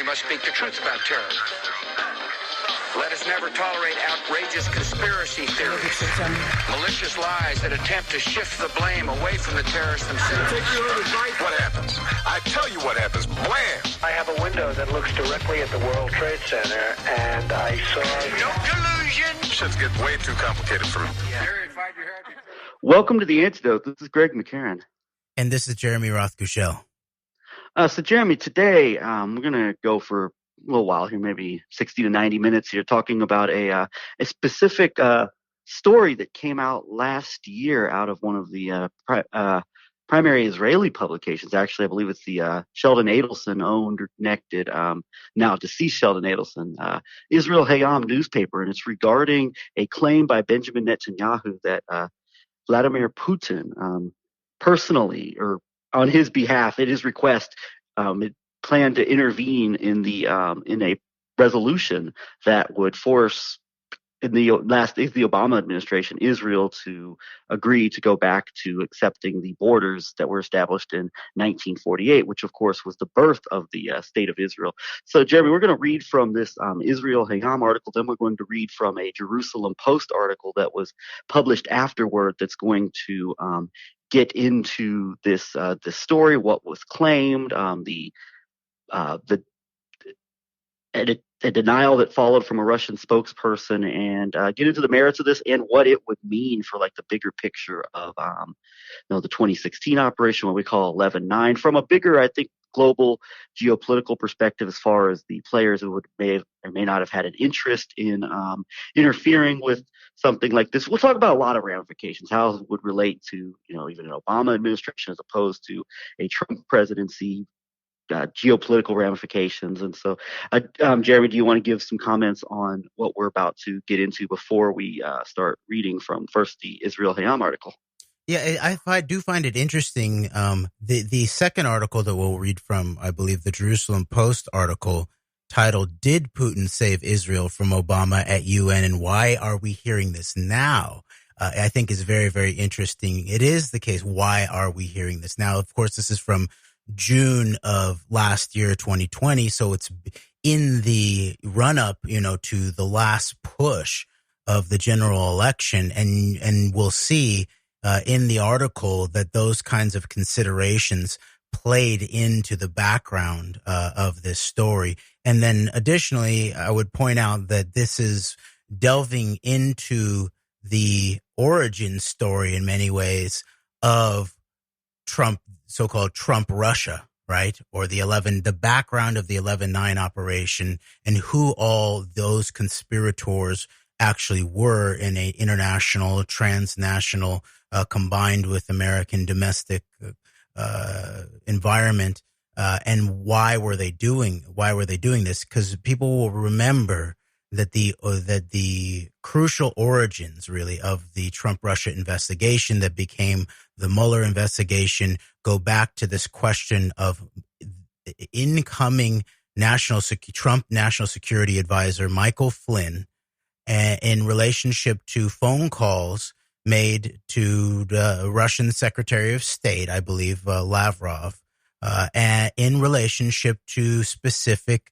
must speak the truth about terror. Let us never tolerate outrageous conspiracy theories, malicious lies that attempt to shift the blame away from the terrorists themselves. What happens? I tell you what happens. Blam! I have a window that looks directly at the World Trade Center, and I saw... No collusion! Shit's getting way too complicated for me. Welcome to The Antidote. This is Greg McCarran. And this is Jeremy Roth-Gushel. So, Jeremy, today we're going to go for a little while here, maybe 60 to 90 minutes here, talking about a specific story that came out last year out of one of the primary Israeli publications. Actually, I believe it's the Sheldon Adelson-owned or connected, now deceased Sheldon Adelson, Israel Hayom newspaper, and it's regarding a claim by Benjamin Netanyahu that Vladimir Putin personally, or on his behalf, at his request, it planned to intervene in a resolution that would force, in the Obama administration, Israel to agree to go back to accepting the borders that were established in 1948, which of course was the birth of the state of Israel. So, Jeremy, we're going to read from this Israel Hayom article, then we're going to read from a Jerusalem Post article that was published afterward that's going to get into this story, what was claimed, a denial that followed from a Russian spokesperson, and get into the merits of this and what it would mean for like the bigger picture of the 2016 operation, what we call 11/9, from a bigger, I think, global geopolitical perspective, as far as the players who may or may not have had an interest in interfering with something like this. We'll talk about a lot of ramifications, how it would relate to even an Obama administration as opposed to a Trump presidency. Geopolitical ramifications. And so, Jeremy, do you want to give some comments on what we're about to get into before we start reading from first the Israel Hayom article? Yeah, I do find it interesting. The second article that we'll read from, I believe, the Jerusalem Post article titled, "Did Putin Save Israel from Obama at UN and Why Are We Hearing This Now?" I think is very, very interesting. It is the case. Why are we hearing this now? Of course, this is from June of last year, 2020. So it's in the run up, to the last push of the general election. And we'll see in the article that those kinds of considerations played into the background of this story. And then additionally, I would point out that this is delving into the origin story in many ways of Trump, so-called Trump Russia, right? Or the background of the 11/9 operation and who all those conspirators actually were in a international, transnational, combined with American domestic environment, and why were they doing this? Because people will remember that the crucial origins, really, of the Trump-Russia investigation that became the Mueller investigation go back to this question of incoming Trump National Security Advisor Michael Flynn in relationship to phone calls made to the Russian Secretary of State, I believe, Lavrov, and in relationship to specific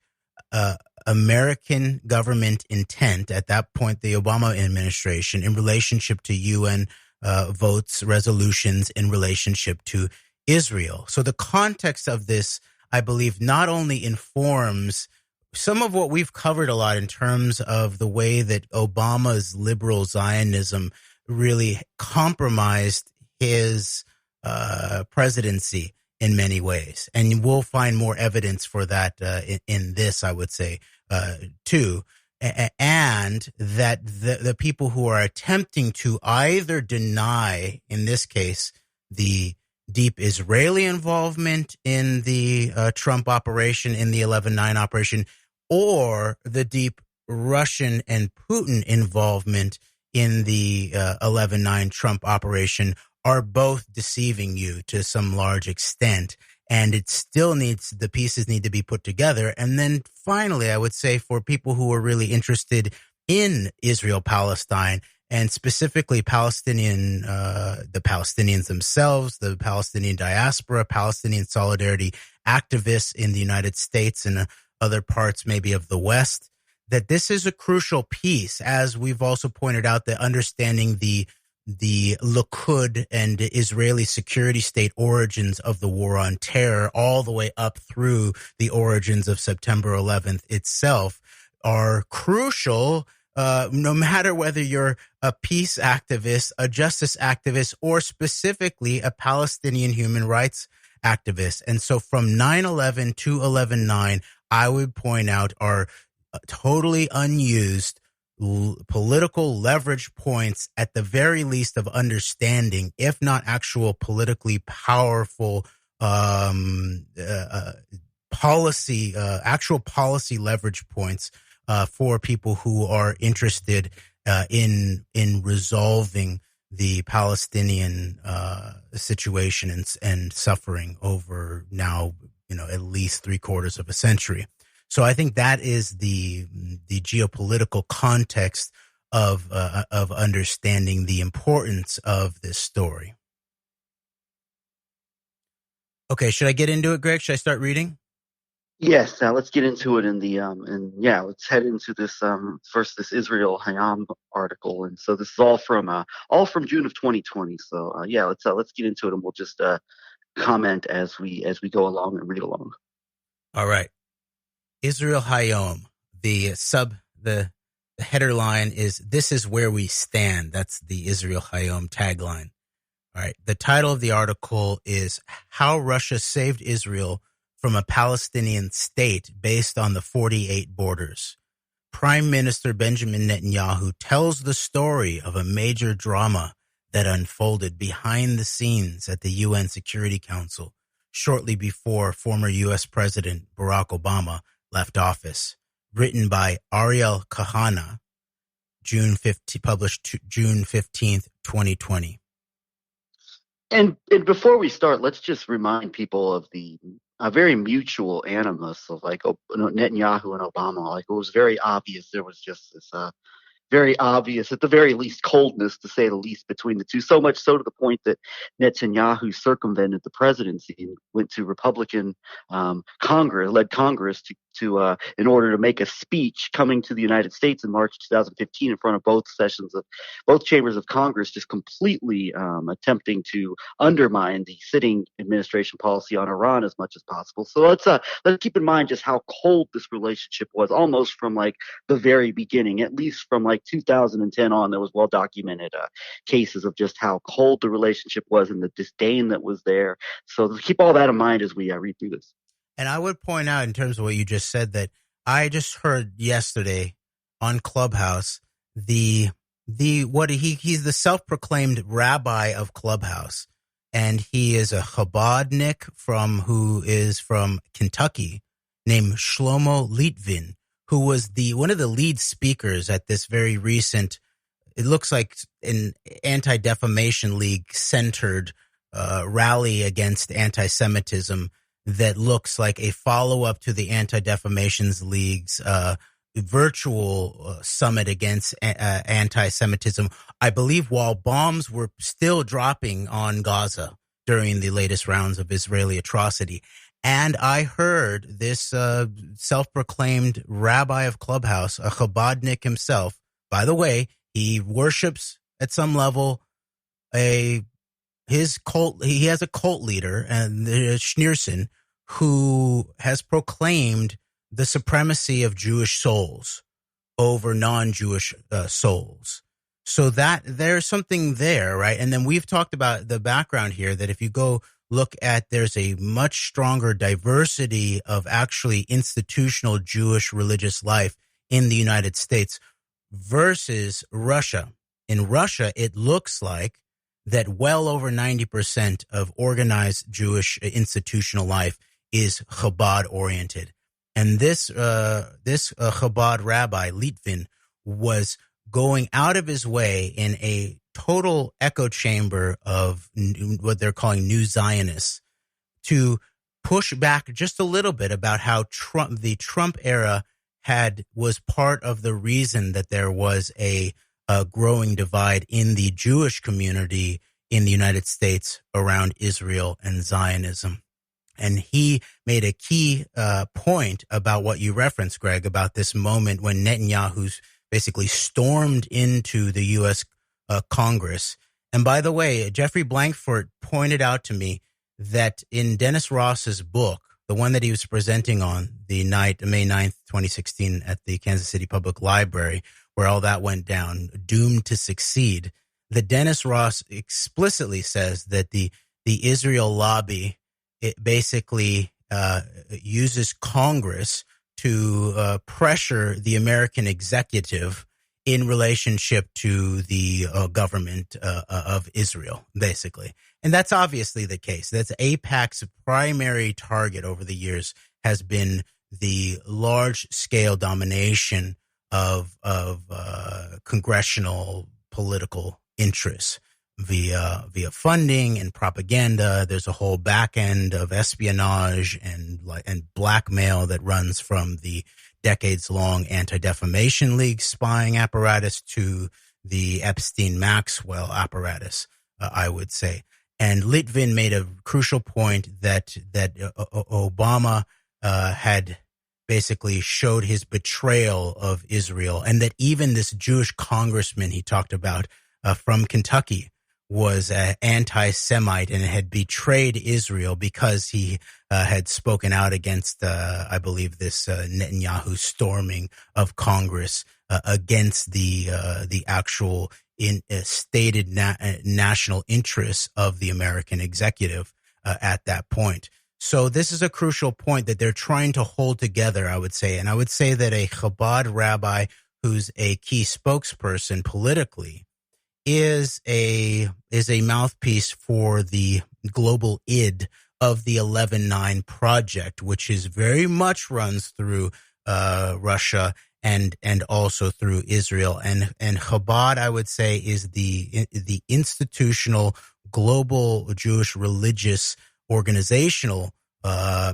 American government intent at that point, the Obama administration, in relationship to UN votes, resolutions in relationship to Israel. So the context of this, I believe, not only informs some of what we've covered a lot in terms of the way that Obama's liberal Zionism really compromised his presidency in many ways. And we'll find more evidence for that in this, I would say, too. And that the people who are attempting to either deny, in this case, the deep Israeli involvement in the Trump operation, in the 11/9 operation, or the deep Russian and Putin involvement in the 11/9 Trump operation, are both deceiving you to some large extent. And it still the pieces need to be put together. And then finally, I would say for people who are really interested in Israel-Palestine, and specifically the Palestinians themselves, the Palestinian diaspora, Palestinian solidarity activists in the United States and other parts maybe of the West, that this is a crucial piece, as we've also pointed out, that understanding the Likud and Israeli security state origins of the war on terror all the way up through the origins of September 11th itself are crucial, no matter whether you're a peace activist, a justice activist, or specifically a Palestinian human rights activist. And so from 9/11 to 11/9, I would point out are totally unused political leverage points, at the very least, of understanding, if not actual politically powerful actual policy leverage points for people who are interested in resolving the Palestinian situation and suffering over now, at least 3/4 of a century. So I think that is the geopolitical context of understanding the importance of this story. Okay, should I get into it, Greg? Should I start reading? Yes, let's get into it let's head into this first, this Israel Hayam article. And so this is all from June of 2020. So let's get into it, and we'll just comment as we go along and read along. All right. Israel Hayom. The header line is, "This is where we stand." That's the Israel Hayom tagline. All right. The title of the article is "How Russia Saved Israel from a Palestinian State Based on the 48 Borders." Prime Minister Benjamin Netanyahu tells the story of a major drama that unfolded behind the scenes at the UN Security Council shortly before former U.S. President Barack Obama left office. Written by Ariel Kahana, published June 15th, 2020. And before we start, let's just remind people of the very mutual animus of Netanyahu and Obama. It was very obvious. There was just this very obvious, at the very least, coldness, to say the least, between the two. So much so to the point that Netanyahu circumvented the presidency and went to Republican led Congress to in order to make a speech coming to the United States in March 2015 in front of both chambers of Congress, just completely attempting to undermine the sitting administration policy on Iran as much as possible. So let's keep in mind just how cold this relationship was, almost from the very beginning, at least from 2010 on. There was well documented cases of just how cold the relationship was and the disdain that was there. So keep all that in mind as we read through this. And I would point out, in terms of what you just said, that I just heard yesterday on Clubhouse he's the self-proclaimed rabbi of Clubhouse, and he is a Chabadnik who is from Kentucky, named Shlomo Litvin, who was one of the lead speakers at this very recent, it looks like an Anti-Defamation League centered rally against anti-Semitism that looks like a follow-up to the Anti-Defamation League's virtual summit against anti-Semitism, I believe, while bombs were still dropping on Gaza during the latest rounds of Israeli atrocity. And I heard this self-proclaimed rabbi of Clubhouse, a Chabadnik himself. By the way, he worships at some level his cult. He has a cult leader, and Schneerson, who has proclaimed the supremacy of Jewish souls over non-Jewish souls. So that there's something there, right? And then we've talked about the background here, that if you go look at, there's a much stronger diversity of actually institutional Jewish religious life in the United States versus Russia. In Russia, it looks like that well over 90% of organized Jewish institutional life is Chabad oriented. And this Chabad rabbi, Litvin, was going out of his way in a total echo chamber of what they're calling New Zionists to push back just a little bit about how the Trump era was part of the reason that there was a growing divide in the Jewish community in the United States around Israel and Zionism. And he made a key point about what you referenced, Greg, about this moment when Netanyahu basically stormed into the U.S. Congress. And by the way, Jeffrey Blankfort pointed out to me that in Dennis Ross's book, the one that he was presenting on the night, May 9th, 2016, at the Kansas City Public Library, where all that went down, Doomed to Succeed, that Dennis Ross explicitly says that the Israel lobby, it basically uses Congress to pressure the American executive in relationship to the government of Israel, basically. And that's obviously the case. That's AIPAC's primary target over the years has been the large-scale domination of congressional political interests via funding and propaganda. There's a whole back end of espionage and blackmail that runs from the decades-long Anti-Defamation League spying apparatus to the Epstein-Maxwell apparatus, I would say. And Litvin made a crucial point that Obama had basically showed his betrayal of Israel, and that even this Jewish congressman he talked about from Kentucky was an anti-Semite and had betrayed Israel because he had spoken out against, I believe, this Netanyahu storming of Congress against the actual stated national interests of the American executive at that point. So this is a crucial point that they're trying to hold together, I would say. And I would say that a Chabad rabbi who's a key spokesperson politically is a mouthpiece for the global id of the 11-9 project, which is very much runs through Russia and also through Israel. And Chabad, I would say, is the institutional global Jewish religious organizational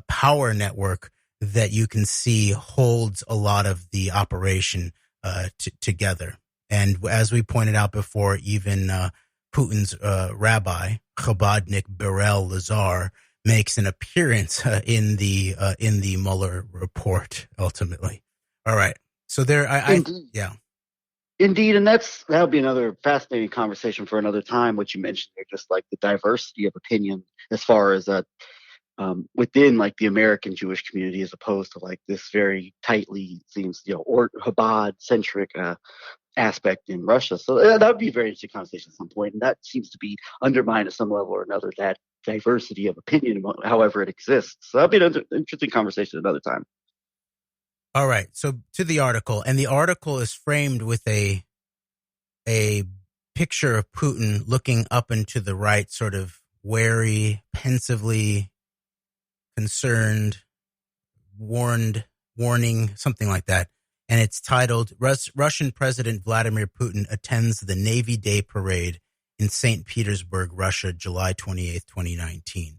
power network that you can see holds a lot of the operation together. And as we pointed out before, even Putin's rabbi, Chabadnik Berel Lazar, makes an appearance in the Mueller report. Ultimately, all right. So there, yeah, indeed, and that would be another fascinating conversation for another time. What you mentioned there, just like the diversity of opinion as far as within like the American Jewish community, as opposed to like this very tightly seems or Chabad centric aspect in Russia. So that would be a very interesting conversation at some point, and that seems to be undermined at some level or another, that diversity of opinion, however it exists. So that'd be an interesting conversation another time. All right. So to the article, and the article is framed with a picture of Putin looking up and to the right, sort of wary, pensively concerned, warning, something like that. And it's titled, Russian President Vladimir Putin attends the Navy Day Parade in St. Petersburg, Russia, July 28th, 2019.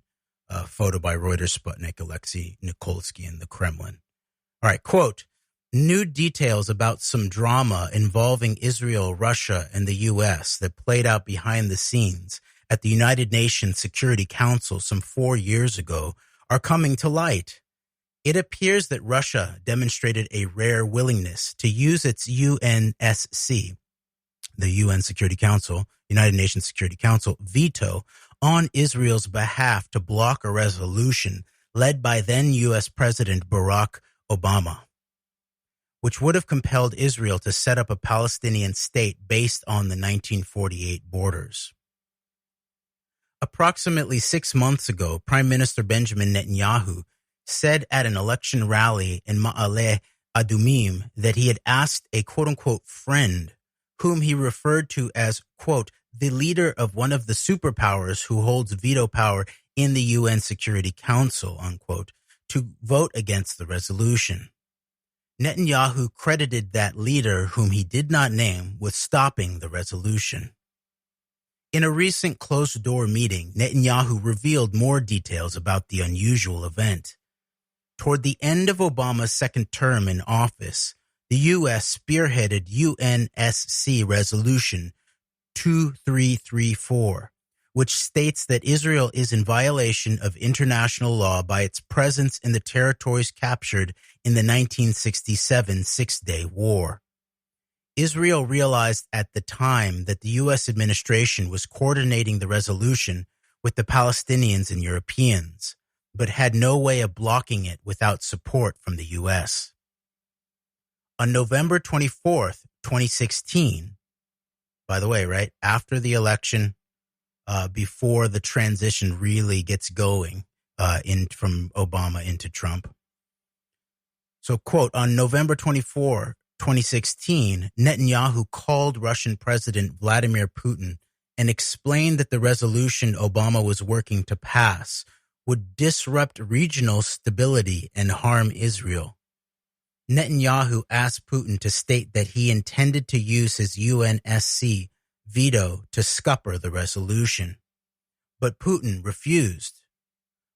A photo by Reuters Sputnik, Alexei Nikolsky in the Kremlin. All right, quote, new details about some drama involving Israel, Russia, and the U.S. that played out behind the scenes at the United Nations Security Council some 4 years ago are coming to light. It appears that Russia demonstrated a rare willingness to use its UNSC, the UN Security Council, United Nations Security Council, veto on Israel's behalf to block a resolution led by then U.S. President Barack Obama, which would have compelled Israel to set up a Palestinian state based on the 1948 borders. Approximately 6 months ago, Prime Minister Benjamin Netanyahu said at an election rally in Ma'ale Adumim that he had asked a quote-unquote friend, whom he referred to as, quote, the leader of one of the superpowers who holds veto power in the UN Security Council, unquote, to vote against the resolution. Netanyahu credited that leader, whom he did not name, with stopping the resolution. In a recent closed-door meeting, Netanyahu revealed more details about the unusual event. Toward the end of Obama's second term in office, the U.S. spearheaded UNSC Resolution 2334, which states that Israel is in violation of international law by its presence in the territories captured in the 1967 Six-Day War. Israel realized at the time that the U.S. administration was coordinating the resolution with the Palestinians and Europeans, but had no way of blocking it without support from the U.S. On November 24th, 2016, by the way, right after the election, before the transition really gets going from Obama into Trump. So, quote, on November 24, 2016, Netanyahu called Russian President Vladimir Putin and explained that the resolution Obama was working to pass would disrupt regional stability and harm Israel. Netanyahu asked Putin to state that he intended to use his UNSC veto to scupper the resolution, but Putin refused.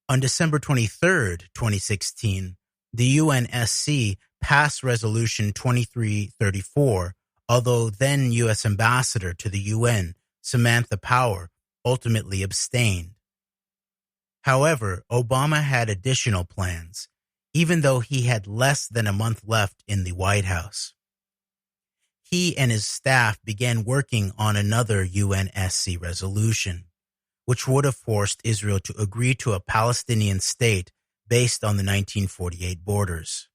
On December 23, 2016, the UNSC passed Resolution 2334, although then U.S. Ambassador to the UN, Samantha Power, ultimately abstained. However, Obama had additional plans, even though he had less than a month left in the White House. He and his staff began working on another UNSC resolution, which would have forced Israel to agree to a Palestinian state based on the 1948 borders.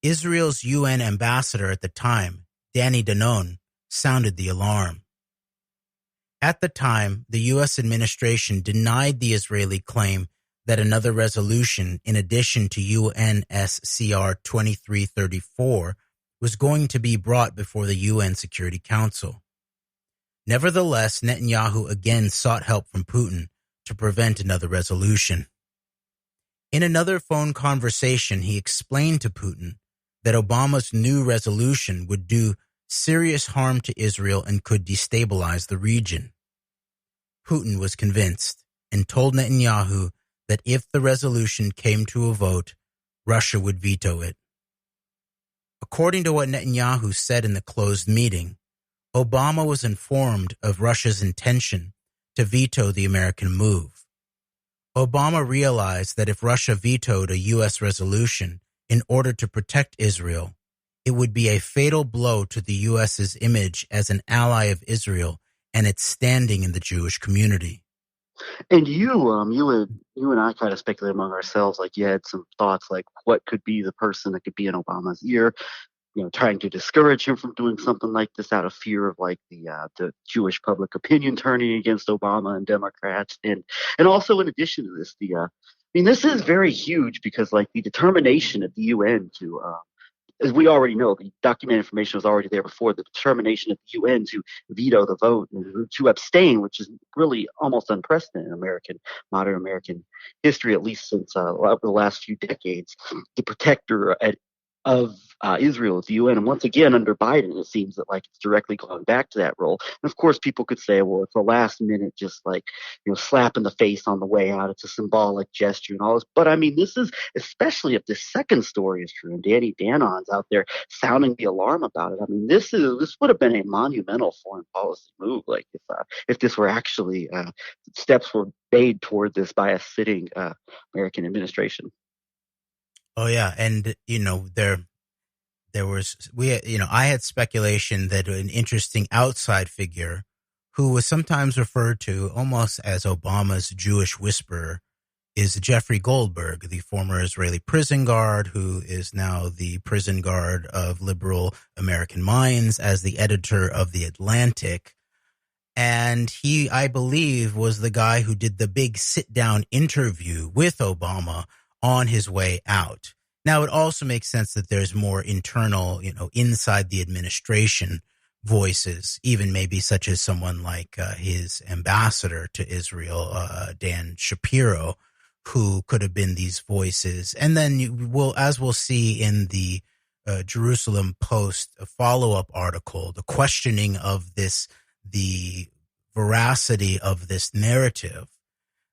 Israel's UN ambassador at the time, Danny Danon, sounded the alarm. At the time, the U.S. administration denied the Israeli claim that another resolution, in addition to UNSCR 2334, was going to be brought before the UN Security Council. Nevertheless, Netanyahu again sought help from Putin to prevent another resolution. In another phone conversation, he explained to Putin that Obama's new resolution would do serious harm to Israel and could destabilize the region. Putin was convinced and told Netanyahu that if the resolution came to a vote, Russia would veto it. According to what Netanyahu said in the closed meeting, Obama was informed of Russia's intention to veto the American move. Obama realized that if Russia vetoed a U.S. resolution in order to protect Israel, it would be a fatal blow to the U.S.'s image as an ally of Israel and its standing in the Jewish community. And you and I kind of speculated among ourselves, like you had some thoughts, like what could be the person that could be in Obama's ear, trying to discourage him from doing something like this out of fear of like the Jewish public opinion turning against Obama and Democrats, and also in addition to this, this is very huge because like the determination of the UN to as we already know, the documented information was already there before, the determination of the UN to veto the vote and to abstain, which is really almost unprecedented in modern American history, at least since the last few decades. The protector of Israel at the UN, and once again under Biden, it seems that like it's directly gone back to that role. And of course, people could say, well, it's a last minute, just like slap in the face on the way out. It's a symbolic gesture and all this. But I mean, this is especially if the second story is true, and Danny Danon's out there sounding the alarm about it. I mean, this would have been a monumental foreign policy move, like if this were actually steps were made toward this by a sitting American administration. Oh yeah, and there was I had speculation that an interesting outside figure who was sometimes referred to almost as Obama's Jewish whisperer is Jeffrey Goldberg, the former Israeli prison guard who is now the prison guard of liberal American minds as the editor of The Atlantic. And he, I believe, was the guy who did the big sit-down interview with Obama on his way out. Now, it also makes sense that there's more internal, inside the administration voices, even maybe such as someone like his ambassador to Israel, Dan Shapiro, who could have been these voices. And then as we'll see in the Jerusalem Post follow-up article, the questioning of the veracity of this narrative,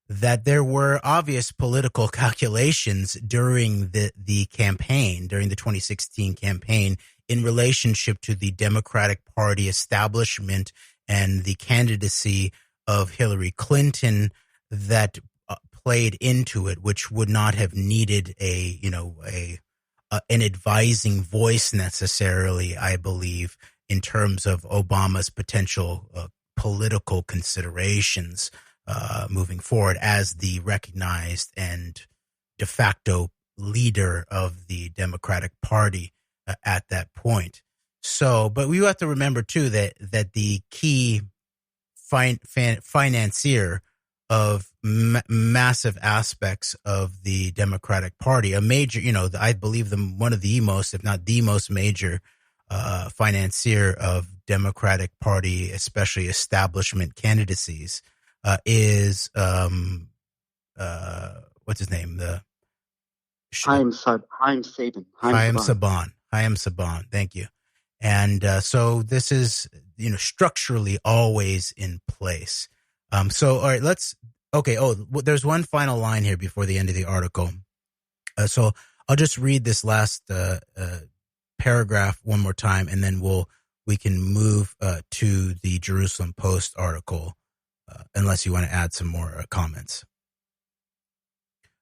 that there were obvious political calculations during the campaign, during the 2016 campaign, in relationship to the Democratic Party establishment and the candidacy of Hillary Clinton that played into it, which would not have needed an advising voice necessarily, I believe, in terms of Obama's potential political considerations moving forward as the recognized and de facto leader of the Democratic Party at that point. So, but we have to remember too that the key financier of massive aspects of the Democratic Party, a major, I believe one of the most, if not the most major financier of Democratic Party, especially establishment candidacies, is what's his name? Haim Saban. Haim Saban. Thank you. And so this is, structurally always in place. So, all right, there's one final line here before the end of the article. So I'll just read this last paragraph one more time, and then we can move to the Jerusalem Post article, unless you want to add some more comments.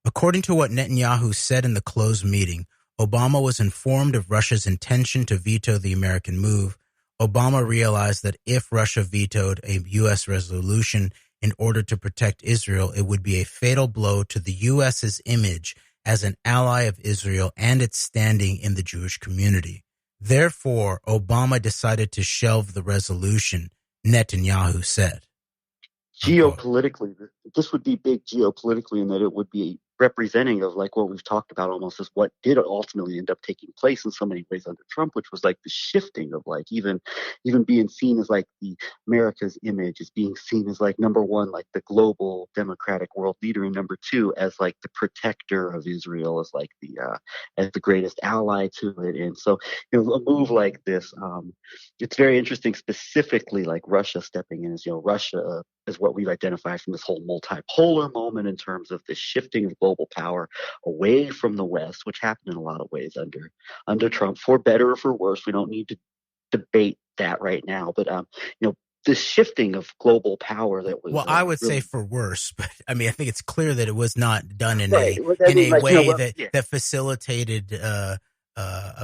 According to what Netanyahu said in the closed meeting, Obama was informed of Russia's intention to veto the American move. Obama realized that if Russia vetoed a U.S. resolution in order to protect Israel, it would be a fatal blow to the U.S.'s image as an ally of Israel and its standing in the Jewish community. Therefore, Obama decided to shelve the resolution, Netanyahu said. Geopolitically, this would be big geopolitically in that it would be representing of like what we've talked about almost as what did ultimately end up taking place in so many ways under Trump, which was like the shifting of like even being seen as like the America's image is being seen as like number one, like the global democratic world leader, and number two as like the protector of Israel, as like as the greatest ally to it. And so a move like this, it's very interesting, specifically like Russia stepping in as Russia is what we've identified from this whole multipolar moment in terms of the shifting of global power away from the West, which happened in a lot of ways under Trump, for better or for worse. We don't need to debate that right now, but the shifting of global power that was I would say for worse, but I mean I think it's clear that it was not done in right. a way that facilitated a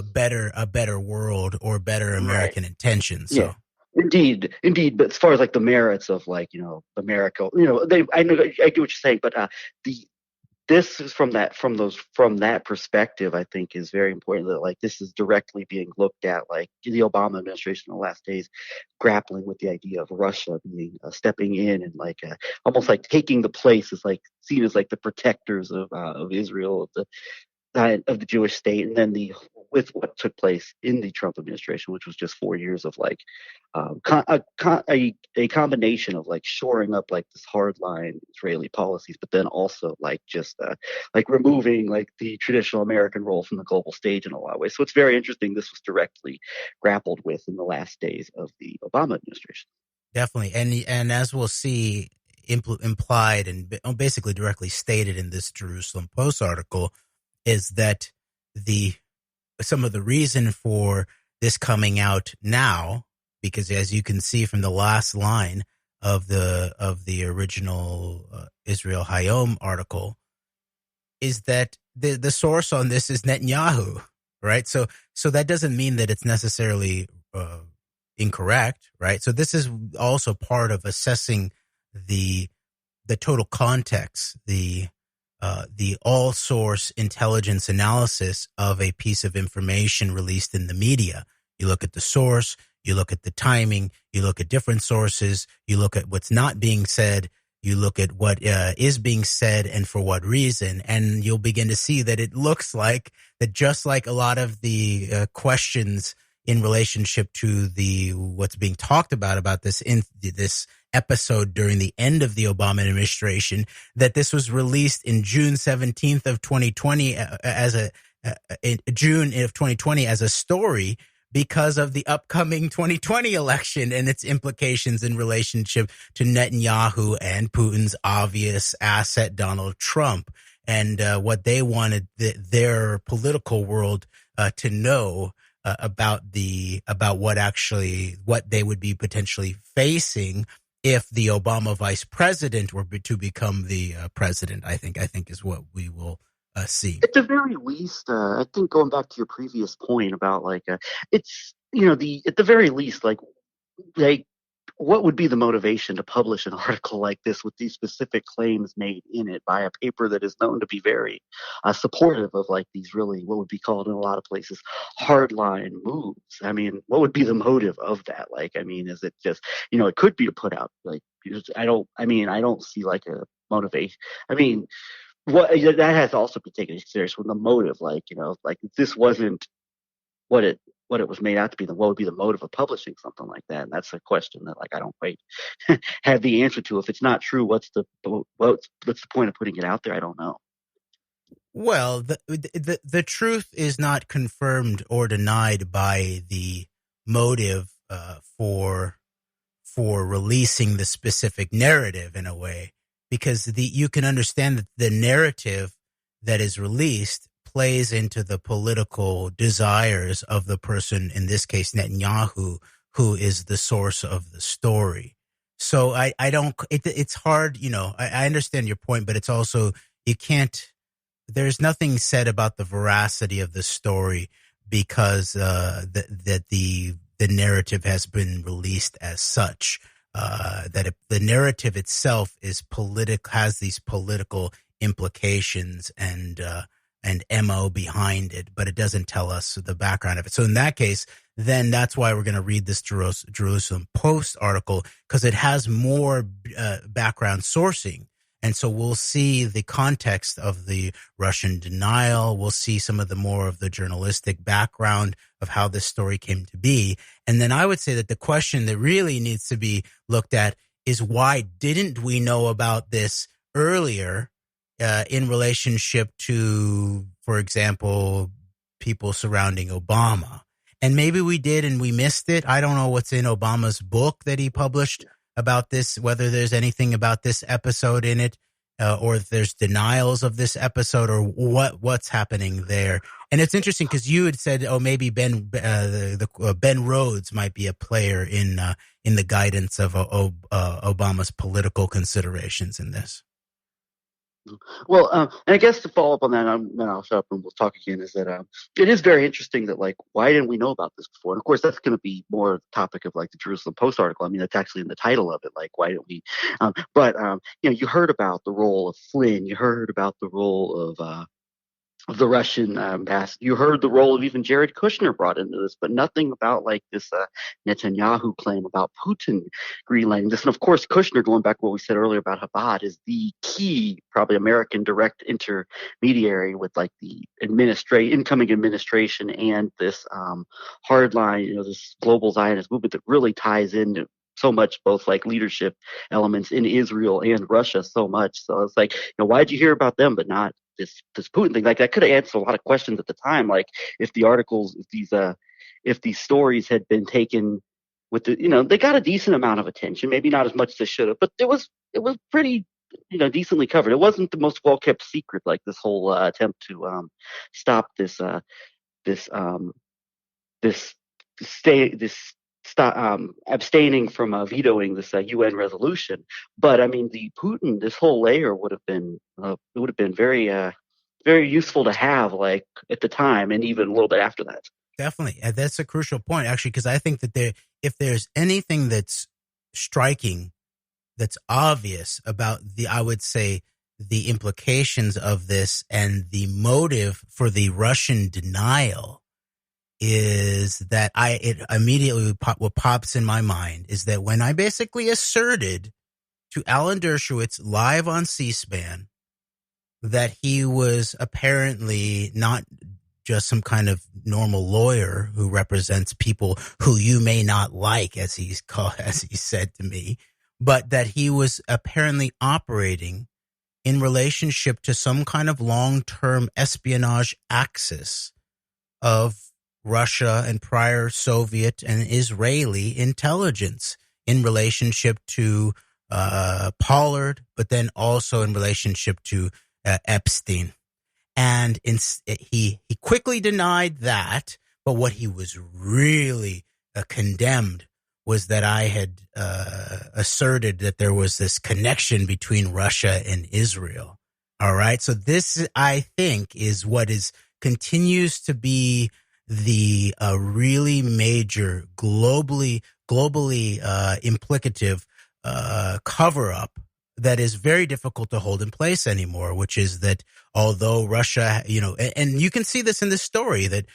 better world or better American intentions. So. Yeah. Indeed. But as far as like the merits of like, America, I get what you're saying, but this is from that perspective, I think is very important that like this is directly being looked at, like the Obama administration in the last days grappling with the idea of Russia being stepping in and like almost like taking the place as like seen as like the protectors of Israel, of the Jewish state, and then with what took place in the Trump administration, which was just 4 years of like a combination of like shoring up like this hardline Israeli policies, but then also like just like removing like the traditional American role from the global stage in a lot of ways. So it's very interesting. This was directly grappled with in the last days of the Obama administration. Definitely, and as we'll see, implied and basically directly stated in this Jerusalem Post article, is that some of the reason for this coming out now, because as you can see from the last line of the original Israel Hayom article, is that the source on this is Netanyahu, right? So that doesn't mean that it's necessarily incorrect, right? So this is also part of assessing the total context, the all source intelligence analysis of a piece of information released in the media. You look at the source, you look at the timing, you look at different sources, you look at what's not being said, you look at what is being said and for what reason, and you'll begin to see that it looks like that just like a lot of the questions in relationship to what's being talked about this in this episode during the end of the Obama administration, that this was released in June 17th of 2020 June of 2020 as a story because of the upcoming 2020 election and its implications in relationship to Netanyahu and Putin's obvious asset, Donald Trump, and what they wanted their political world to know about what they would be potentially facing if the Obama vice president were to become the president. I think is what we will see. At the very least, I think going back to your previous point about like it's the at the very least like what would be the motivation to publish an article like this with these specific claims made in it by a paper that is known to be very supportive of like these really what would be called in a lot of places hardline moves? I mean, what would be the motive of that? Like, I mean, is it just it could be to put out like I don't see like a motivation. I mean, what that has to also be taken serious with the motive, like like if this wasn't what it was made out to be, then what would be the motive of publishing something like that? And that's a question that like I don't quite have the answer to. If it's not true, what's the point of putting it out there? I don't know. Well, the truth is not confirmed or denied by the motive for releasing the specific narrative in a way, because you can understand that the narrative that is released plays into the political desires of the person, in this case Netanyahu, who is the source of the story. So it's hard, I understand your point, but it's also, there's nothing said about the veracity of the story because that the narrative has been released as such. The narrative itself has these political implications and MO behind it, but it doesn't tell us the background of it. So in that case, then that's why we're going to read this Jerusalem Post article, because it has more background sourcing. And so we'll see the context of the Russian denial. We'll see some of the more of the journalistic background of how this story came to be. And then I would say that the question that really needs to be looked at is, why didn't we know about this earlier in relationship to, for example, people surrounding Obama? And maybe we did and we missed it. I don't know what's in Obama's book that he published about this, whether there's anything about this episode in it, or if there's denials of this episode, or what's happening there. And it's interesting because you had said, maybe Ben Rhodes might be a player in the guidance of Obama's political considerations in this. Well, and I guess to follow up on that, then I'll shut up and we'll talk again, is that it is very interesting that, like, why didn't we know about this before? And of course, that's going to be more the topic of like the Jerusalem Post article. I mean, that's actually in the title of it. Like, why didn't we? But you heard about the role of Flynn. You heard about the role of the Russian ambassador. You heard the role of even Jared Kushner brought into this, but nothing about like this Netanyahu claim about Putin greenlighting this. And of course, Kushner, going back to what we said earlier about Chabad, is the key, probably American direct intermediary with like the incoming administration and this hardline, this global Zionist movement that really ties into so much, both like leadership elements in Israel and Russia so much. So it's like, why'd you hear about them, but not this Putin thing? Like, that could have answered a lot of questions at the time. Like, if the articles, if these stories had been taken with the, they got a decent amount of attention, maybe not as much as they should have, but it was pretty, decently covered. It wasn't the most well kept secret, like this whole attempt to stop abstaining from vetoing this UN resolution. But I mean, this whole layer would have been very very useful to have, like, at the time, and even a little bit after that. Definitely, and that's a crucial point, actually, because I think that if there's anything that's striking, that's obvious about I would say the implications of this and the motive for the Russian denial, is that it immediately what pops in my mind is that when I basically asserted to Alan Dershowitz live on C-SPAN that he was apparently not just some kind of normal lawyer who represents people who you may not like, as he said to me, but that he was apparently operating in relationship to some kind of long-term espionage axis of Russia and prior Soviet and Israeli intelligence in relationship to Pollard, but then also in relationship to Epstein. And he quickly denied that, but what he was really condemned was that I had asserted that there was this connection between Russia and Israel. All right. So this, I think, is what continues to be the really major globally implicative cover up that is very difficult to hold in place anymore, which is that although Russia, and you can see this in this story that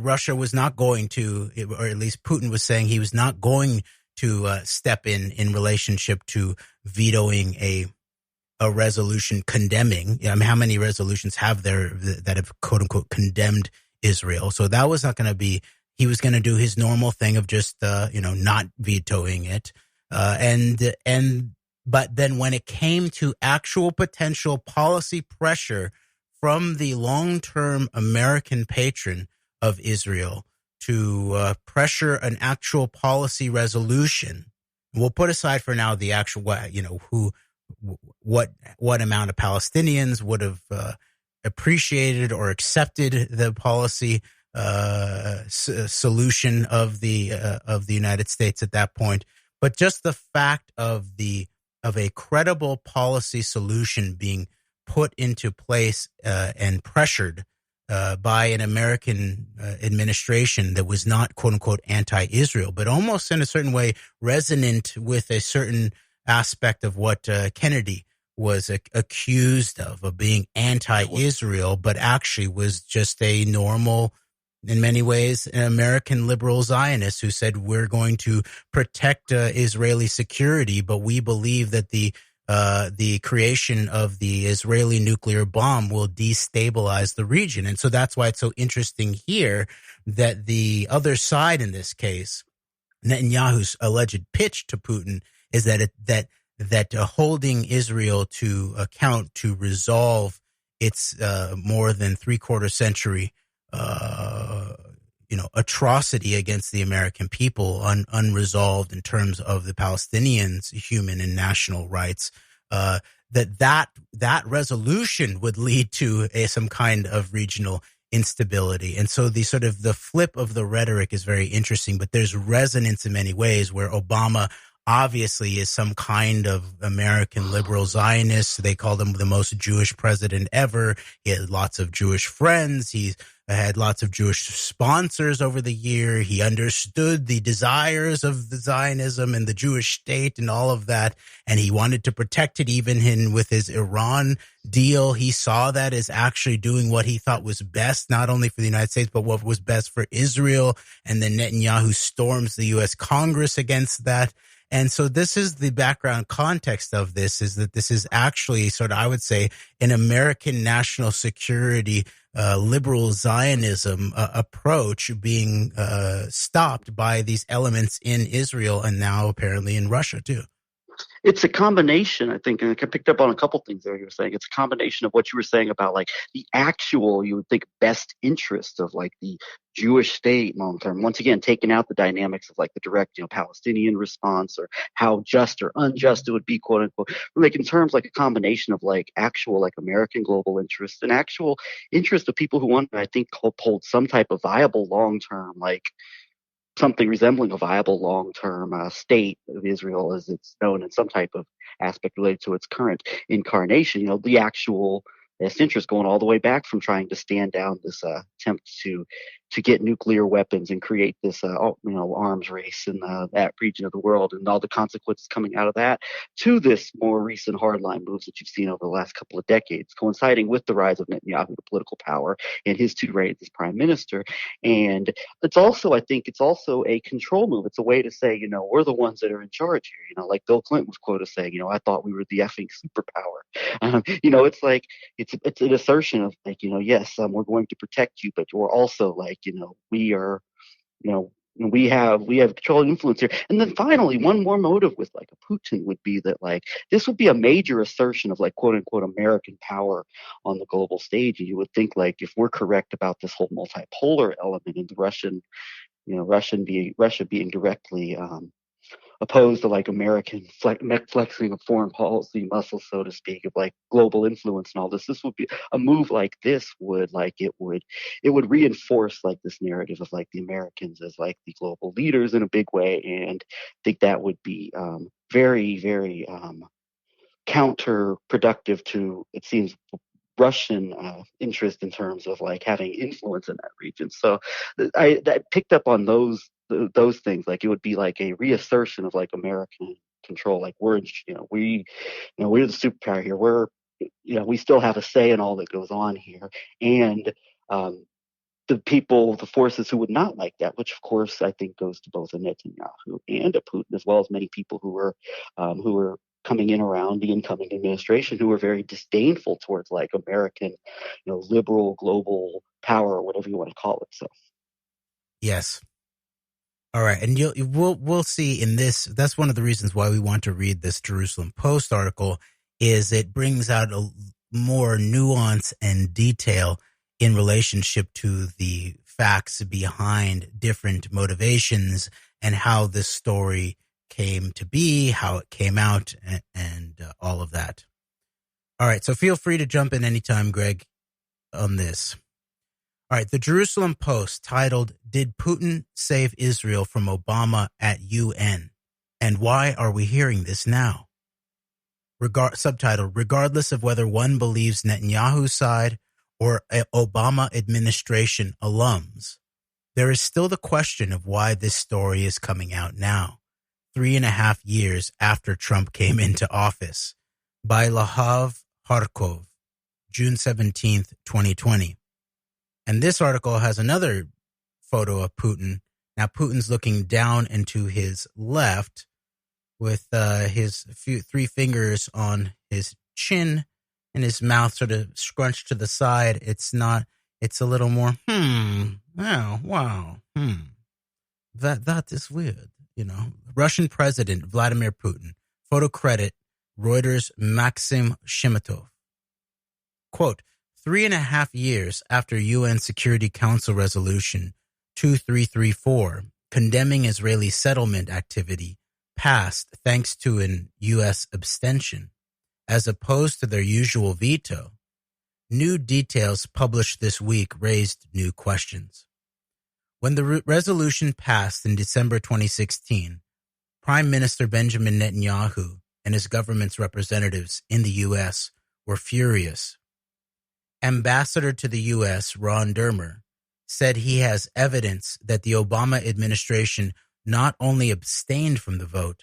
Russia was not going to, or at least Putin was saying he was not going to step in relationship to vetoing a resolution condemning. I mean, how many resolutions have there that have quote unquote condemned Israel? So that was not going to be. He was going to do his normal thing of just not vetoing it, but then when it came to actual potential policy pressure from the long-term American patron of Israel to pressure an actual policy resolution, we'll put aside for now the actual, what amount of Palestinians would have appreciated or accepted the policy solution of the United States at that point, but just the fact of a credible policy solution being put into place and pressured by an American administration that was not, quote unquote, anti-Israel, but almost in a certain way resonant with a certain aspect of what Kennedy was accused of being anti-Israel, but actually was just a normal, in many ways, an American liberal Zionist who said, we're going to protect Israeli security, but we believe that the creation of the Israeli nuclear bomb will destabilize the region. And so that's why it's so interesting here that the other side in this case, Netanyahu's alleged pitch to Putin, is that holding Israel to account to resolve its more than 3/4 century atrocity against the American people, unresolved in terms of the Palestinians' human and national rights, that resolution would lead to some kind of regional instability. And so the flip of the rhetoric is very interesting, but there's resonance in many ways where Obama obviously is some kind of American liberal Zionist. They called him the most Jewish president ever. He had lots of Jewish friends. He's had lots of Jewish sponsors over the year. He understood the desires of the Zionism and the Jewish state and all of that. And he wanted to protect it even with his Iran deal. He saw that as actually doing what he thought was best, not only for the United States, but what was best for Israel. And then Netanyahu storms the U.S. Congress against that. And so this is the background context of this, is that this is actually I would say, an American national security liberal Zionism approach being stopped by these elements in Israel and now apparently in Russia too. It's a combination, I think, and I picked up on a couple things there you were saying. It's a combination of what you were saying about like the actual, you would think, best interest of like the Jewish state long term. Once again, taking out the dynamics of like the direct, Palestinian response or how just or unjust it would be, quote unquote. We're making terms like a combination of like actual like American global interests and actual interest of people who want to, I think, hold some type of viable long term, like something resembling a viable long-term state of Israel as it's known in some type of aspect related to its current incarnation. The actual best interest going all the way back from trying to stand down this attempt to get nuclear weapons and create this arms race in that region of the world and all the consequences coming out of that, to this more recent hardline moves that you've seen over the last couple of decades, coinciding with the rise of Netanyahu to political power and his 2 reigns as prime minister. And it's also, I think, a control move. It's a way to say, we're the ones that are in charge here. Like Bill Clinton was quoted saying, I thought we were the effing superpower. It's like it's an assertion of like, yes, we're going to protect you, but we're also like, we are, we have control and influence here. And then finally, one more motive with like a Putin would be that like this would be a major assertion of like quote unquote American power on the global stage. And you would think like if we're correct about this whole multipolar element in the Russia being directly opposed to like American flexing of foreign policy muscle, so to speak, of like global influence and all this. This would be a move like this would like it would reinforce like this narrative of like the Americans as like the global leaders in a big way, and I think that would be very, very counterproductive to, it seems, Russian interest in terms of like having influence in that region. So I picked up on those things. Like it would be like a reassertion of like American control. Like we're we're the superpower here. We still have a say in all that goes on here, and the forces who would not like that, which of course I think goes to both a Netanyahu and a Putin, as well as many people who were coming in around the incoming administration, who were very disdainful towards like American, liberal global power, or whatever you want to call it. So, yes. All right, and we'll see in this. That's one of the reasons why we want to read this Jerusalem Post article, is it brings out a more nuance and detail in relationship to the facts behind different motivations and how this story came to be, how it came out, and all of that. All right, so feel free to jump in anytime, Greg, on this. All right, the Jerusalem Post titled, "Did Putin Save Israel from Obama at UN? And Why Are We Hearing This Now?" Subtitled, "Regardless of whether one believes Netanyahu's side or Obama administration alums, there is still the question of why this story is coming out now, 3.5 years after Trump came into office." By Lahav Harkov, June 17th, 2020. And this article has another photo of Putin. Now, Putin's looking down and to his left with his three fingers on his chin and his mouth sort of scrunched to the side. It's a little more, wow, that is weird, Russian President Vladimir Putin. Photo credit, Reuters' Maxim Shemetov. Quote, 3.5 years after UN Security Council Resolution 2334, condemning Israeli settlement activity, passed thanks to an U.S. abstention, as opposed to their usual veto, new details published this week raised new questions. When the resolution passed in December 2016, Prime Minister Benjamin Netanyahu and his government's representatives in the U.S. were furious. Ambassador to the U.S., Ron Dermer, said he has evidence that the Obama administration not only abstained from the vote,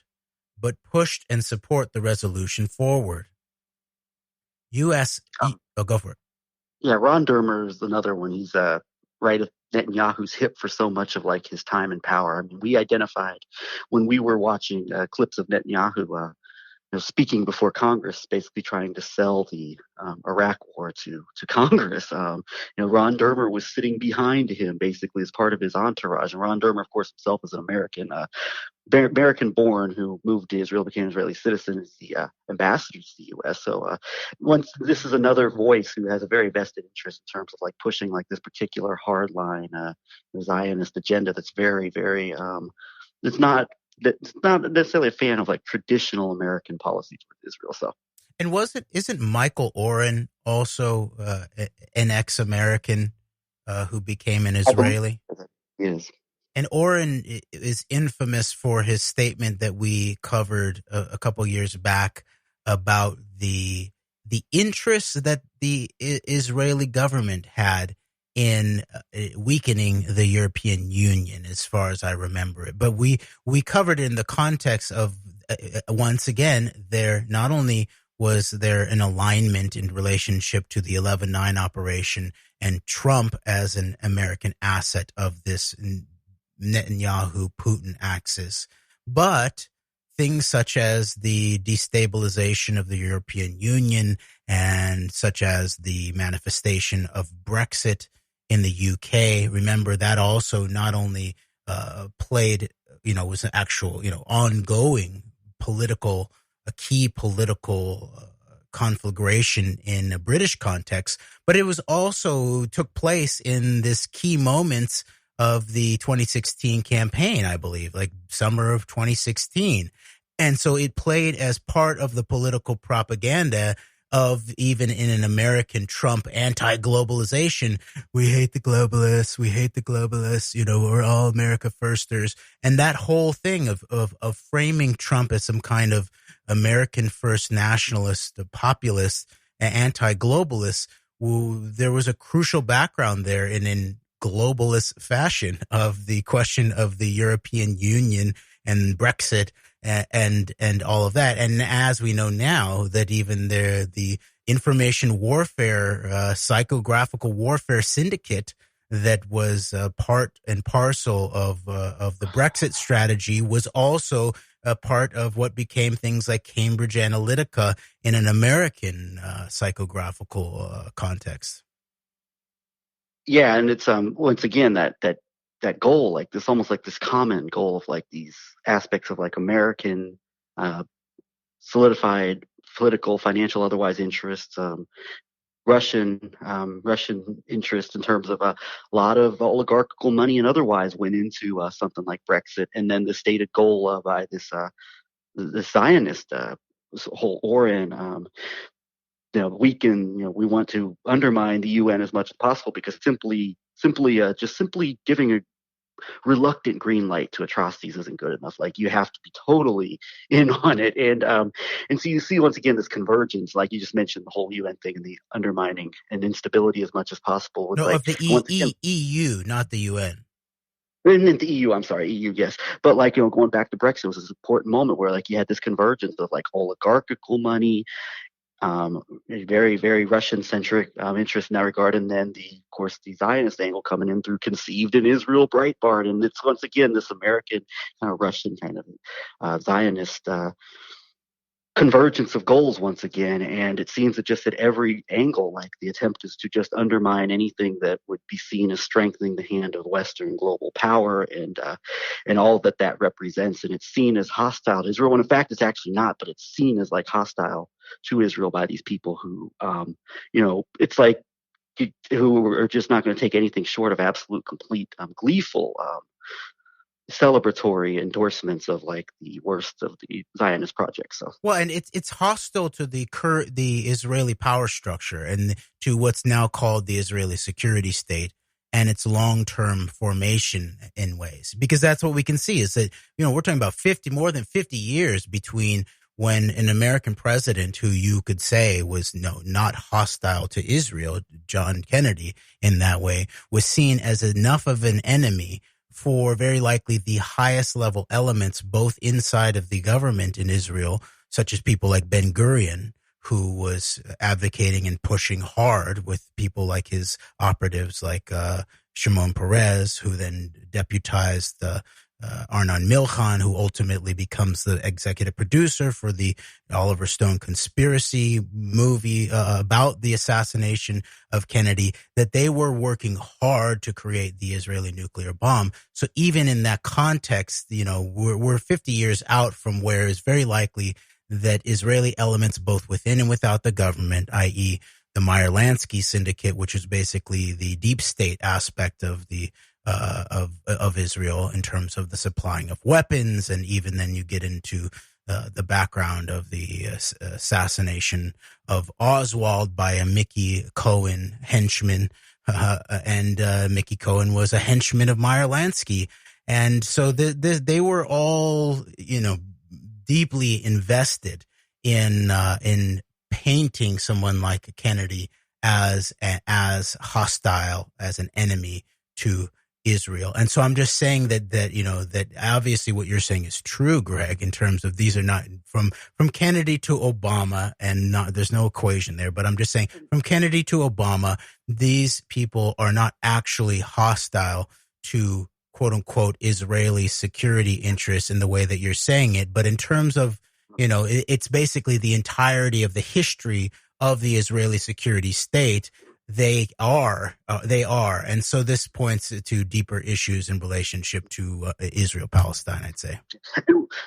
but pushed and support the resolution forward. Go for it. Yeah, Ron Dermer is another one. He's right at Netanyahu's hip for so much of like his time in power. I mean, we identified when we were watching clips of Netanyahu speaking before Congress, basically trying to sell the Iraq war to Congress. Ron Dermer was sitting behind him basically as part of his entourage. And Ron Dermer, of course, himself is an American-born who moved to Israel, became an Israeli citizen, is the ambassador to the U.S. So this is another voice who has a very vested interest in terms of like pushing like this particular hardline Zionist agenda that's very, very it's not necessarily a fan of like traditional American policies with Israel. So, and isn't Michael Oren also an ex-American who became an Israeli? Yes. And Oren is infamous for his statement that we covered a couple years back about the interest that the Israeli government had in weakening the European Union, as far as I remember it. But we covered it in the context of, once again, there not only was there an alignment in relationship to the 11/9 operation and Trump as an American asset of this Netanyahu-Putin axis, but things such as the destabilization of the European Union and such as the manifestation of Brexit in the UK. Remember, that also not only played, was an actual, ongoing a key political conflagration in a British context, but it was also took place in this key moments of the 2016 campaign, I believe, like summer of 2016. And so it played as part of the political propaganda of, even in an American Trump anti-globalization, we hate the globalists, we're all America firsters. And that whole thing of framing Trump as some kind of American first nationalist, populist, anti-globalist, there was a crucial background there in globalist fashion of the question of the European Union and Brexit and all of that. And as we know now, that even the information warfare, psychographical warfare syndicate that was part and parcel of the Brexit strategy was also a part of what became things like Cambridge Analytica in an American psychographical context. Yeah, and it's once again that goal, like this, almost like this common goal of like these aspects of like American solidified political, financial, otherwise interests, Russian interest in terms of a lot of oligarchical money and otherwise went into something like Brexit, and then the stated goal by this the Zionist this whole Oran. We want to undermine the UN as much as possible because simply giving a reluctant green light to atrocities isn't good enough. Like you have to be totally in on it, and so you see once again this convergence, like you just mentioned, the whole UN thing and the undermining and instability as much as possible. It's of the EU, not the UN. And the EU, I'm sorry, EU, yes. But like, going back to Brexit, it was this important moment where like you had this convergence of like oligarchical money, very, very Russian-centric interest in that regard, and then of course, the Zionist angle coming in through Conceived in Israel, Breitbart, and it's once again this American kind of Russian kind of Zionist convergence of goals once again, and it seems that just at every angle, like the attempt is to just undermine anything that would be seen as strengthening the hand of Western global power and all that represents, and it's seen as hostile to Israel. When in fact, it's actually not, but it's seen as like hostile to Israel by these people who, it's like who are just not going to take anything short of absolute, complete, gleeful. Celebratory endorsements of like the worst of the Zionist projects. So well, and it's hostile to the Israeli power structure and to what's now called the Israeli security state and its long-term formation in ways, because that's what we can see is that we're talking about more than 50 years between when an American president who you could say was not hostile to Israel, John Kennedy, in that way, was seen as enough of an enemy for very likely the highest level elements, both inside of the government in Israel, such as people like Ben Gurion, who was advocating and pushing hard with people like his operatives like Shimon Peres, who then deputized Arnon Milchan, who ultimately becomes the executive producer for the Oliver Stone conspiracy movie about the assassination of Kennedy, that they were working hard to create the Israeli nuclear bomb. So even in that context, we're 50 years out from where it's very likely that Israeli elements both within and without the government, i.e. the Meyer-Lansky syndicate, which is basically the deep state aspect of the of Israel in terms of the supplying of weapons, and even then you get into the background of the assassination of Oswald by a Mickey Cohen henchman, and Mickey Cohen was a henchman of Meyer-Lansky, and so they were all deeply invested in painting someone like Kennedy as hostile, as an enemy to Israel. And so I'm just saying that obviously what you're saying is true, Greg, in terms of these are not from Kennedy to Obama, and there's no equation there, but I'm just saying from Kennedy to Obama, these people are not actually hostile to quote unquote Israeli security interests in the way that you're saying it. But in terms of, it's basically the entirety of the history of the Israeli security state. They are. And so this points to deeper issues in relationship to Israel-Palestine, I'd say.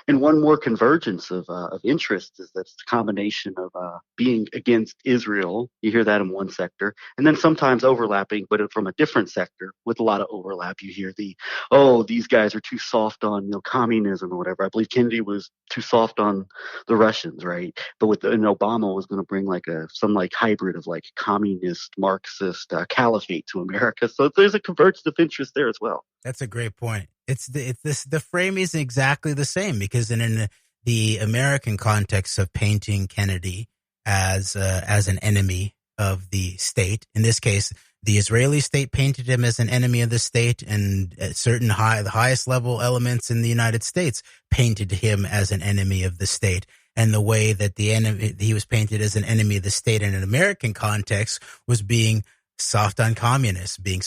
And one more convergence of interest is that it's a combination of being against Israel. You hear that in one sector, and then sometimes overlapping, but from a different sector with a lot of overlap. You hear these guys are too soft on communism or whatever. I believe Kennedy was too soft on the Russians, right? But and Obama was going to bring some hybrid of communist Marxist caliphate to America. So there's a convergence of interest there as well. That's a great point. The frame is exactly the same, because in the American context of painting Kennedy as an enemy of the state, in this case, the Israeli state painted him as an enemy of the state, and the highest level elements in the United States painted him as an enemy of the state. And the way that he was painted as an enemy of the state in an American context was being soft on communists, being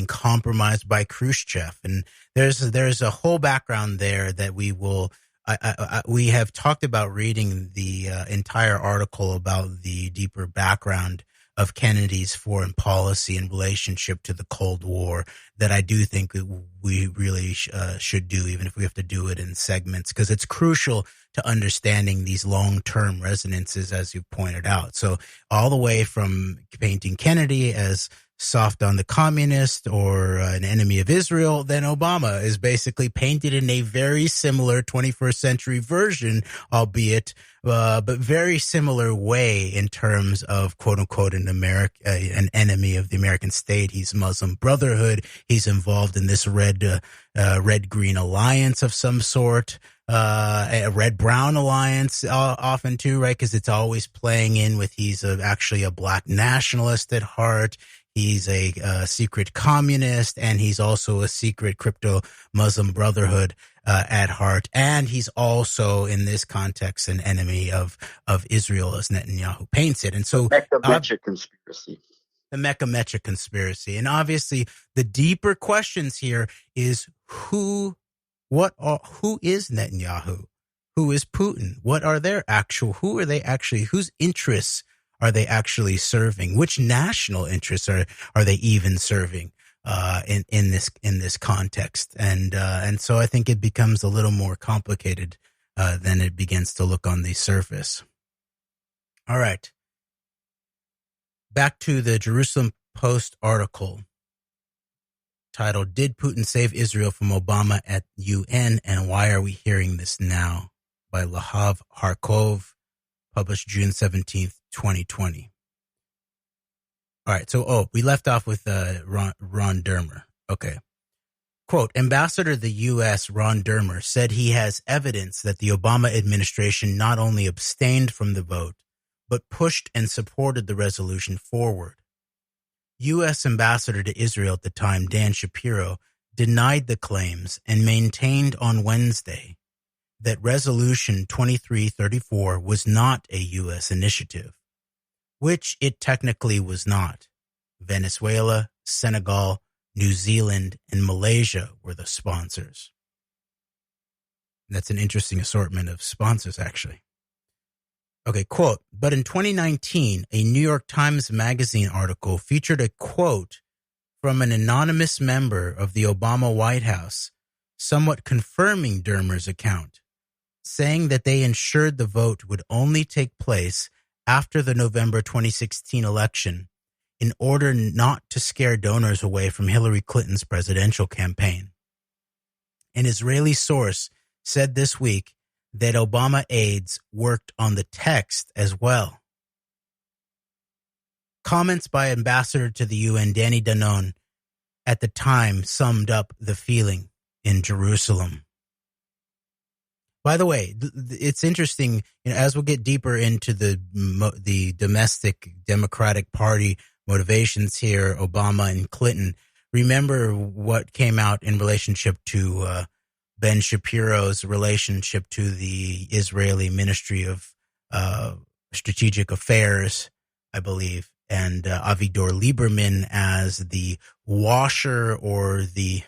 compromised by Khrushchev. And there's a whole background there that we have talked about reading the entire article about the deeper background of Kennedy's foreign policy in relationship to the Cold War, that I do think we really should do, even if we have to do it in segments, because it's crucial to understanding these long-term resonances, as you pointed out. So all the way from painting Kennedy as soft on the communist or an enemy of Israel, then Obama is basically painted in a very similar 21st century version, albeit but very similar way in terms of quote unquote an enemy of the American state. He's Muslim Brotherhood. He's involved in this red-green alliance of some sort. A red-brown alliance often too, right? Because it's always playing in with he's actually a black nationalist at heart. He's a secret communist, and he's also a secret crypto Muslim Brotherhood at heart. And he's also, in this context, an enemy of Israel, as Netanyahu paints it. And so Mecca conspiracy. The Mecca conspiracy. And obviously, the deeper questions here is who is Netanyahu? Who is Putin? Who are they actually, whose interests are they actually serving? Which national interests are they even serving in this context? And so I think it becomes a little more complicated than it begins to look on the surface. All right. Back to the Jerusalem Post article titled, "Did Putin Save Israel from Obama at UN, and Why Are We Hearing This Now?" by Lahav Harkov, published June 17th, 2020. All right, so we left off with Ron Dermer. Okay. Quote, Ambassador to the U.S. Ron Dermer said he has evidence that the Obama administration not only abstained from the vote, but pushed and supported the resolution forward. U.S. Ambassador to Israel at the time, Dan Shapiro, denied the claims and maintained on Wednesday that Resolution 2334 was not a U.S. initiative, which it technically was not. Venezuela, Senegal, New Zealand, and Malaysia were the sponsors. That's an interesting assortment of sponsors, actually. Okay, quote, but in 2019, a New York Times Magazine article featured a quote from an anonymous member of the Obama White House, somewhat confirming Dermer's account, saying that they ensured the vote would only take place after the November 2016 election in order not to scare donors away from Hillary Clinton's presidential campaign. An Israeli source said this week that Obama aides worked on the text as well. Comments by Ambassador to the UN Danny Danon at the time summed up the feeling in Jerusalem. By the way, it's interesting, as we'll get deeper into the domestic Democratic Party motivations here, Obama and Clinton, remember what came out in relationship to Ben Shapiro's relationship to the Israeli Ministry of Strategic Affairs, I believe, and Avigdor Lieberman as the washer or the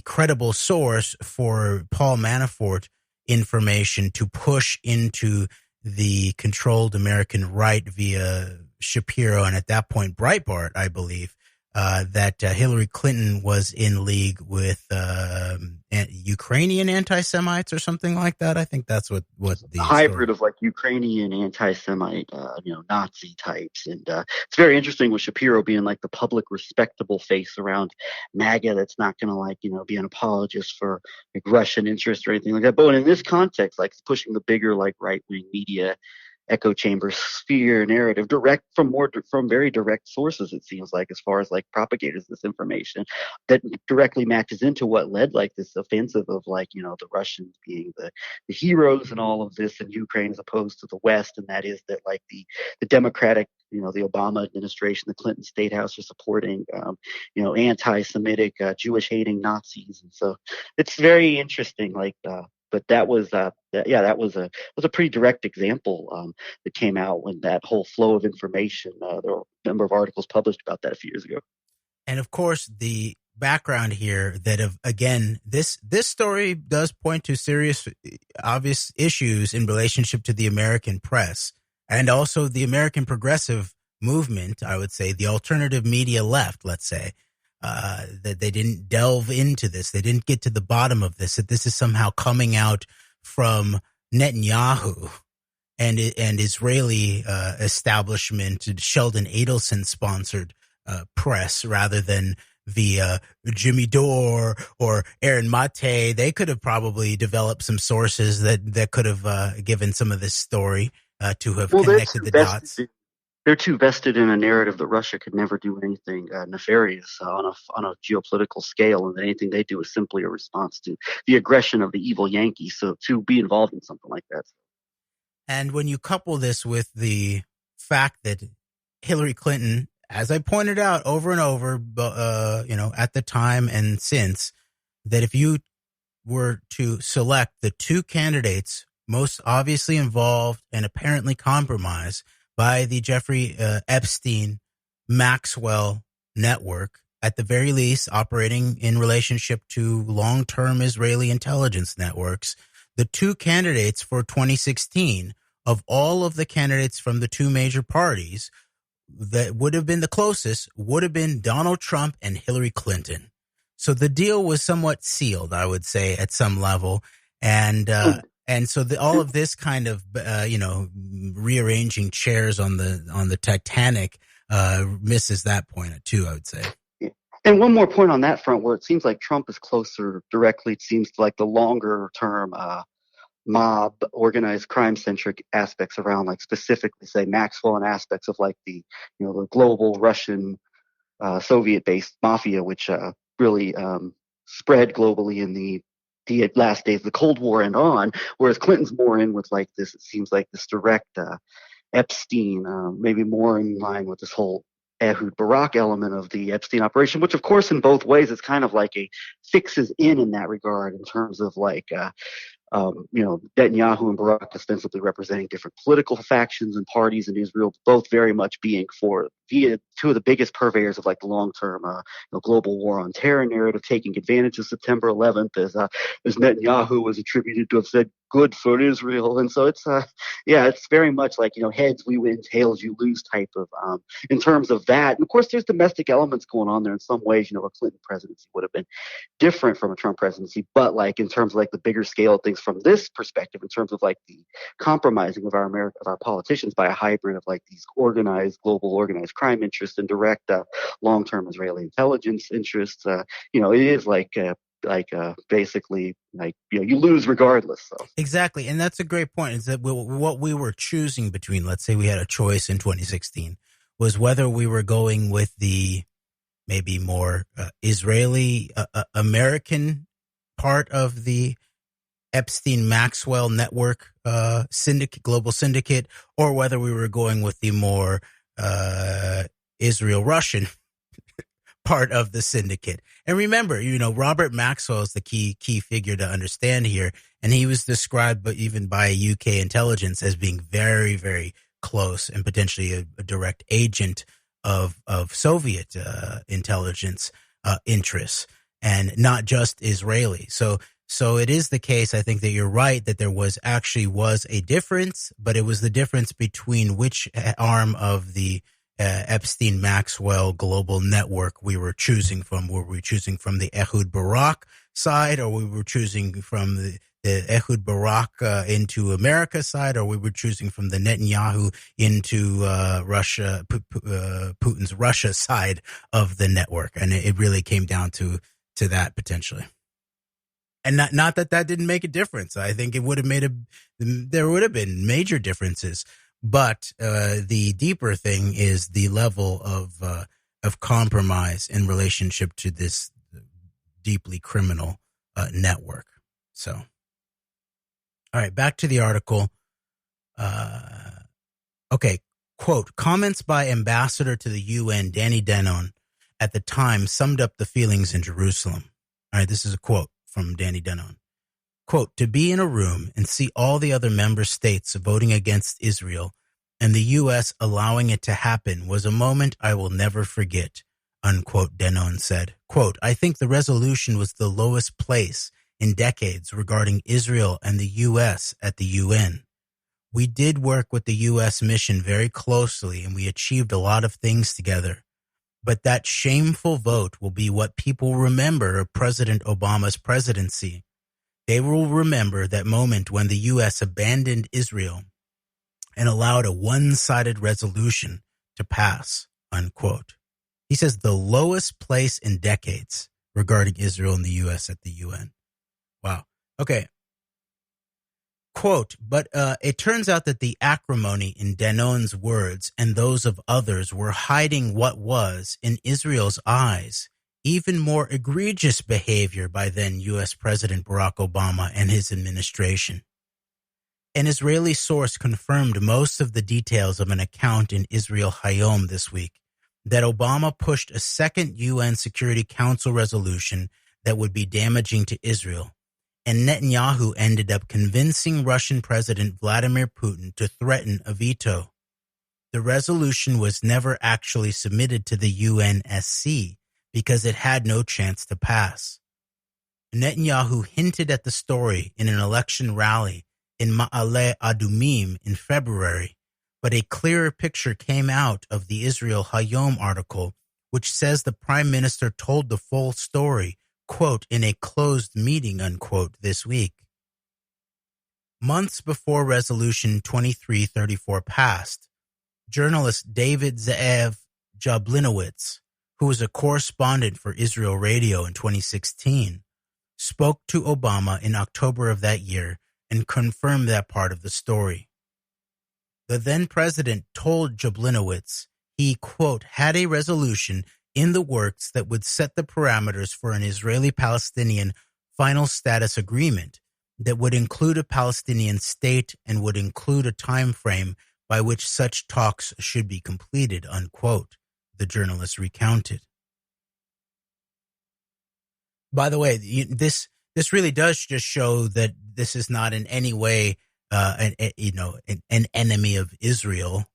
credible source for Paul Manafort information to push into the controlled American right via Shapiro and at that point Breitbart, I believe, that Hillary Clinton was in league with Ukrainian anti-Semites or something like that. I think that's what the hybrid of like Ukrainian anti-Semite, Nazi types. And it's very interesting with Shapiro being like the public respectable face around MAGA that's not going to be an apologist for like Russian interest or anything like that. But in this context, like pushing the bigger like right-wing media echo chamber sphere narrative from very direct sources, it seems like, as far as like propagators this information that directly matches into what led like this offensive of the Russians being the heroes and all of this, and Ukraine as opposed to the West. And that is that like the Democratic, the Obama administration, the Clinton State House are supporting anti-Semitic, Jewish hating Nazis. And so it's very interesting, but that was a pretty direct example that came out when that whole flow of information. There were a number of articles published about that a few years ago. And of course, the background here this story does point to serious, obvious issues in relationship to the American press and also the American progressive movement. I would say the alternative media left, let's say. That they didn't delve into this. They didn't get to the bottom of this, that this is somehow coming out from Netanyahu and Israeli establishment, Sheldon Adelson sponsored press, rather than via Jimmy Dore or Aaron Mate. They could have probably developed some sources that could have given some of this story to have connected the dots. They're too vested in a narrative that Russia could never do anything nefarious on a geopolitical scale, and that anything they do is simply a response to the aggression of the evil Yankees. So to be involved in something like that. And when you couple this with the fact that Hillary Clinton, as I pointed out over and over, at the time and since, that if you were to select the two candidates most obviously involved and apparently compromised by the Jeffrey Epstein Maxwell network, at the very least operating in relationship to long-term Israeli intelligence networks, the two candidates for 2016, of all of the candidates from the two major parties that would have been the closest, would have been Donald Trump and Hillary Clinton. So the deal was somewhat sealed, I would say, at some level. And so all of this kind of, rearranging chairs on the Titanic misses that point too, I would say. Yeah. And one more point on that front, where it seems like Trump is closer directly, it seems like the longer term mob, organized crime centric aspects around, like specifically say Maxwell, and aspects of like the global Russian Soviet based mafia, which really spread globally in the last days of the Cold War and on, whereas Clinton's more in with like this, it seems like this direct Epstein, maybe more in line with this whole Ehud Barak element of the Epstein operation, which of course in both ways it's kind of like a fixes in that regard, in terms of like Netanyahu and Barak ostensibly representing different political factions and parties in Israel, both very much being via two of the biggest purveyors of like the long-term global war on terror narrative, taking advantage of September 11th, as Netanyahu was attributed to have said good for Israel. And so it's it's very much like heads we win, tails you lose type of in terms of that. And of course there's domestic elements going on there in some ways. A Clinton presidency would have been different from a Trump presidency, but like in terms of like the bigger scale of things from this perspective, in terms of like the compromising of our politicians by a hybrid of like these global organized crime interests and direct long-term Israeli intelligence interests, it is basically like you lose regardless. So. Exactly, and that's a great point. Is that what we were choosing between? Let's say we had a choice in 2016, was whether we were going with the maybe more Israeli American part of the Epstein Maxwell network global syndicate, or whether we were going with the more Israel Russian part of the syndicate. And remember, Robert Maxwell is the key figure to understand here, and he was described even by UK intelligence as being very, very close and potentially a direct agent of Soviet intelligence interests, and not just Israeli. So it is the case, I think, that you're right, that there was a difference, but it was the difference between which arm of the Epstein-Maxwell global network we were choosing from. Were we choosing from the Ehud Barak side, or we were choosing from the Ehud Barak into America side, or we were choosing from the Netanyahu into Russia, Putin's Russia side of the network? And it really came down to that potentially. And not that didn't make a difference. I think it would have there would have been major differences. But the deeper thing is the level of compromise in relationship to this deeply criminal network. So, all right, back to the article. Okay, quote, comments by Ambassador to the UN, Danny Danon, at the time summed up the feelings in Jerusalem. All right, this is a quote from Danny Danon. Quote, to be in a room and see all the other member states voting against Israel and the U.S. allowing it to happen was a moment I will never forget, unquote, Danon said. Quote, I think the resolution was the lowest place in decades regarding Israel and the U.S. at the UN. We did work with the U.S. mission very closely and we achieved a lot of things together. But that shameful vote will be what people remember of President Obama's presidency. They will remember that moment when the U.S. abandoned Israel and allowed a one-sided resolution to pass, unquote. He says the lowest place in decades regarding Israel and the U.S. at the UN. Wow. Okay. Quote, but it turns out that the acrimony in Danon's words and those of others were hiding what was, in Israel's eyes, even more egregious behavior by then U.S. President Barack Obama and his administration. An Israeli source confirmed most of the details of an account in Israel Hayom this week that Obama pushed a second UN Security Council resolution that would be damaging to Israel, and Netanyahu ended up convincing Russian President Vladimir Putin to threaten a veto. The resolution was never actually submitted to the UNSC because it had no chance to pass. Netanyahu hinted at the story in an election rally in Ma'ale Adumim in February, but a clearer picture came out of the Israel Hayom article, which says the prime minister told the full story, quote, in a closed meeting, unquote, this week. Months before Resolution 2334 passed, journalist David Ze'ev Jablinowitz, who was a correspondent for Israel Radio in 2016, spoke to Obama in October of that year and confirmed that part of the story. The then president told Jablinowitz he, quote, had a resolution in the works that would set the parameters for an Israeli-Palestinian final status agreement that would include a Palestinian state and would include a time frame by which such talks should be completed, unquote, the journalist recounted. By the way, this really does just show that this is not in any way an enemy of Israel,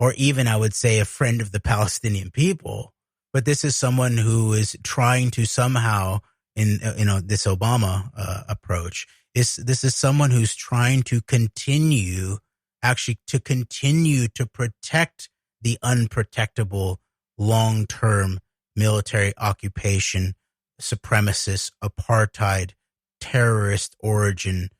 or even, I would say, a friend of the Palestinian people. But this is someone who is trying to somehow, in this Obama approach, this is someone who's trying to continue to protect the unprotectable long-term military occupation, supremacist, apartheid, terrorist origin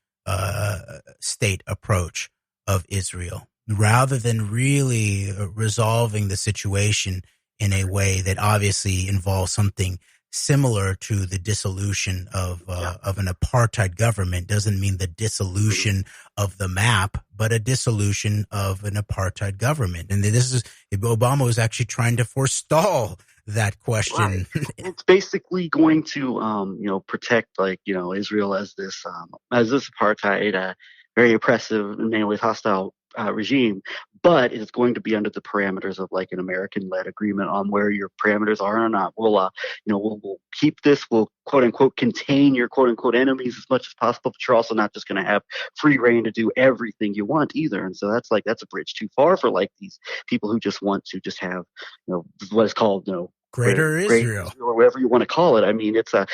state approach of Israel, rather than really resolving the situation in a way that obviously involves something similar to the dissolution of an apartheid government. Doesn't mean the dissolution of the map, but a dissolution of an apartheid government. And Obama was actually trying to forestall that question. Right. It's basically going to, protect Israel as this apartheid, very oppressive, in many ways hostile regime, but it's going to be under the parameters of like an American-led agreement on where your parameters are or not. We'll keep this. We'll quote unquote contain your quote unquote enemies as much as possible, but you're also not just going to have free reign to do everything you want either. And so that's a bridge too far for like these people who just want to just have what is called Greater Israel, or whatever you want to call it. I mean, it's a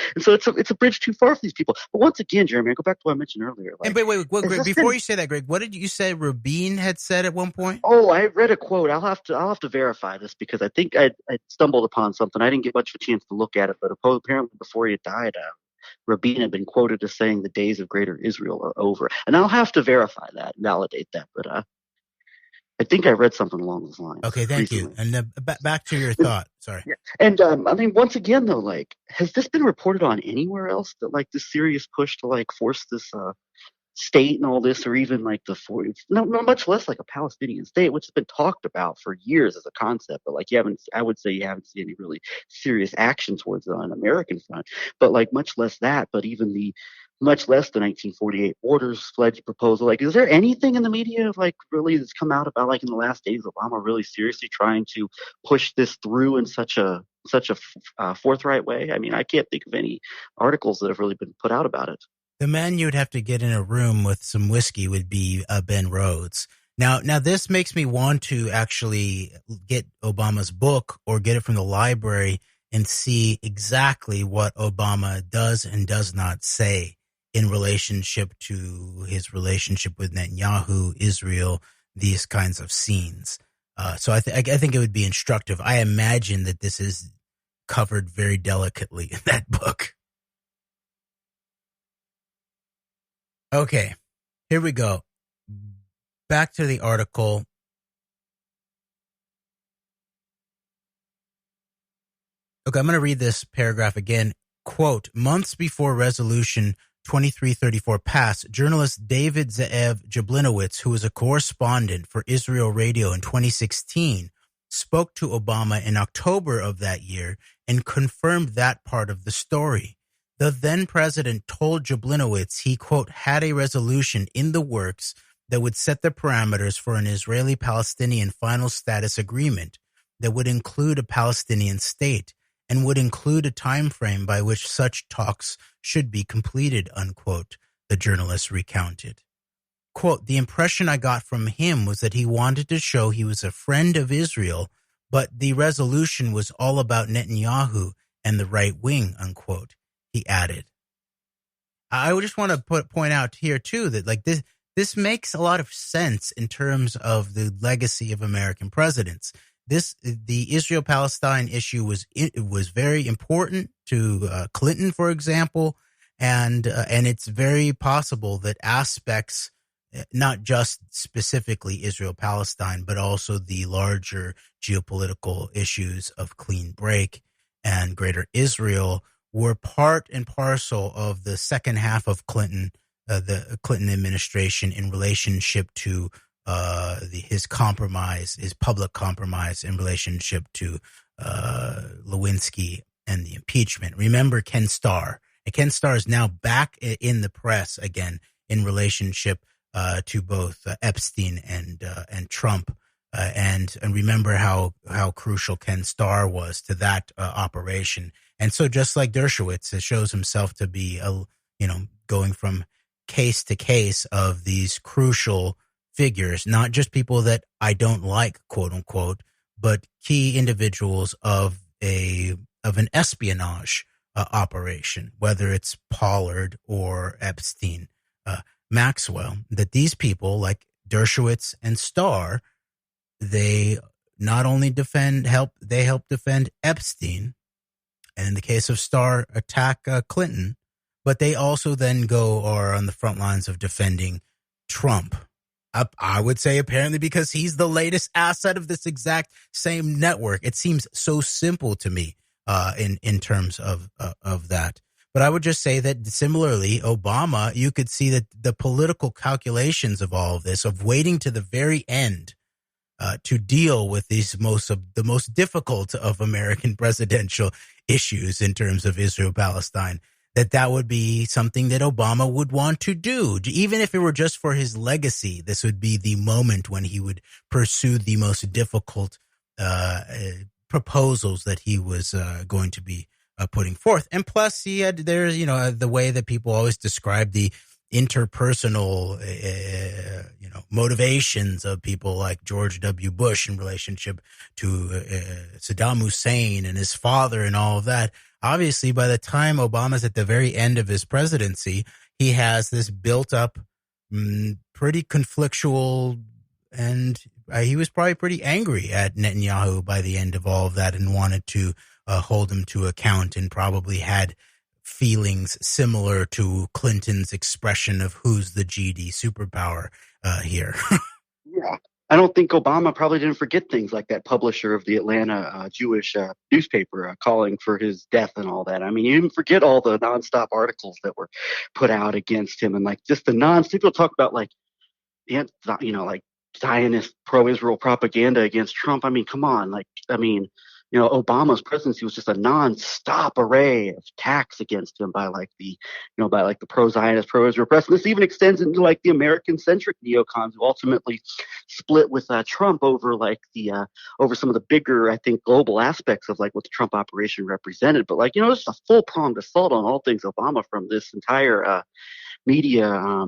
bridge too far for these people. But once again, Jeremy, I go back to what I mentioned earlier. And wait, Greg, before you say that, Greg, what did you say Rabin had said at one point? Oh, I read a quote. I'll have to verify this because I think I stumbled upon something. I didn't get much of a chance to look at it, but apparently before he died, Rabin had been quoted as saying the days of Greater Israel are over. And I'll have to verify that, validate that. But I think I read something along those lines. Okay, thank recently. you. And back to your thought. Sorry. Yeah. And I mean, once again, though, like, has this been reported on anywhere else that like this serious push to like force this state and all this, or even like no, much less like a Palestinian state, which has been talked about for years as a concept, but like I would say you haven't seen any really serious action towards it on an American front, but like much less that, but even much less the 1948 borders pledge proposal. Like, is there anything in the media like really that's come out about like in the last days Obama really seriously trying to push this through in such a forthright way? I mean, I can't think of any articles that have really been put out about it. The man you would have to get in a room with some whiskey would be Ben Rhodes. Now this makes me want to actually get Obama's book or get it from the library and see exactly what Obama does and does not say in relationship to his relationship with Netanyahu, Israel, these kinds of scenes. So I think it would be instructive. I imagine that this is covered very delicately in that book. Okay, here we go. Back to the article. Okay, I'm going to read this paragraph again. Quote, months before Resolution 2334 passed, journalist David Ze'ev Jablinowitz, who was a correspondent for Israel Radio in 2016, spoke to Obama in October of that year and confirmed that part of the story. The then president told Jablinowitz he, quote, had a resolution in the works that would set the parameters for an Israeli-Palestinian final status agreement that would include a Palestinian state and would include a time frame by which such talks should be completed, unquote, the journalist recounted. Quote, the impression I got from him was that he wanted to show he was a friend of Israel, but the resolution was all about Netanyahu and the right wing, unquote. He added. I just want to point out here, too, that like this makes a lot of sense in terms of the legacy of American presidents. The Israel-Palestine issue was very important to Clinton, for example, and it's very possible that aspects, not just specifically Israel-Palestine, but also the larger geopolitical issues of clean break and Greater Israel were part and parcel of the second half of the Clinton administration in relationship to his public compromise in relationship to Lewinsky and the impeachment. Remember Ken Starr. And Ken Starr is now back in the press again in relationship to both Epstein and Trump. And remember how crucial Ken Starr was to that operation. And so just like Dershowitz, it shows himself to be, going from case to case of these crucial figures, not just people that I don't like, quote unquote, but key individuals of an espionage operation, whether it's Pollard or Epstein, Maxwell, that these people like Dershowitz and Starr, they not only help defend Epstein, and in the case of Starr, attack Clinton, but they also then are on the front lines of defending Trump. I would say apparently because he's the latest asset of this exact same network. It seems so simple to me in terms of that. But I would just say that similarly, Obama, you could see that the political calculations of all of this, of waiting to the very end to deal with the most difficult of American presidential issues in terms of Israel-Palestine, that would be something that Obama would want to do. Even if it were just for his legacy, this would be the moment when he would pursue the most difficult proposals that he was going to be putting forth. And plus, he had the way that people always describe the interpersonal, motivations of people like George W. Bush in relationship to Saddam Hussein and his father and all of that. Obviously, by the time Obama's at the very end of his presidency, he has this built up, pretty conflictual, and he was probably pretty angry at Netanyahu by the end of all of that and wanted to hold him to account, and probably had feelings similar to Clinton's expression of who's the GD superpower here. Yeah. I don't think Obama probably didn't forget things like that publisher of the Atlanta Jewish newspaper calling for his death and all that. I mean, you didn't forget all the nonstop articles that were put out against him, and like just the people talk about like, like Zionist pro-Israel propaganda against Trump. I mean, come on. Obama's presidency was just a nonstop array of attacks against him by the pro-Zionist, pro-Israel press. And this even extends into like the American-centric neocons who ultimately split with Trump over over some of the bigger, I think, global aspects of like what the Trump operation represented. But it's a full-pronged assault on all things Obama from this entire media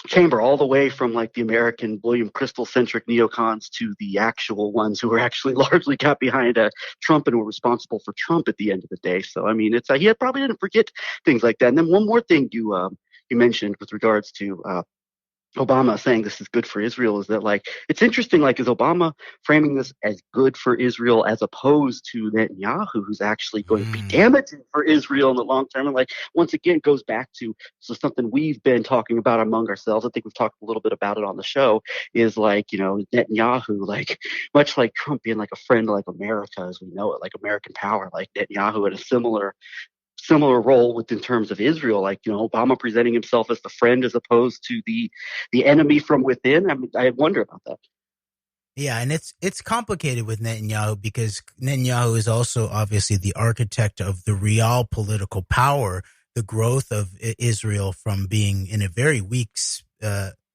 chamber, all the way from like the American William Crystal centric neocons to the actual ones who were actually largely got behind Trump and were responsible for Trump at the end of the day. So I mean, it's he probably didn't forget things like that. And then one more thing you mentioned with regards to Obama saying this is good for Israel is that it's interesting, is Obama framing this as good for Israel as opposed to Netanyahu, who's actually going to be damaging for Israel in the long term? And once again, it goes back to something we've been talking about among ourselves. I think we've talked a little bit about it on the show, is Netanyahu, much like Trump being a friend like America as we know it, American power, Netanyahu had a similar role in terms of Israel, Obama presenting himself as the friend as opposed to the enemy from within. I mean, I wonder about that. Yeah, and it's complicated with Netanyahu because Netanyahu is also obviously the architect of the real political power, the growth of Israel from being in a very weak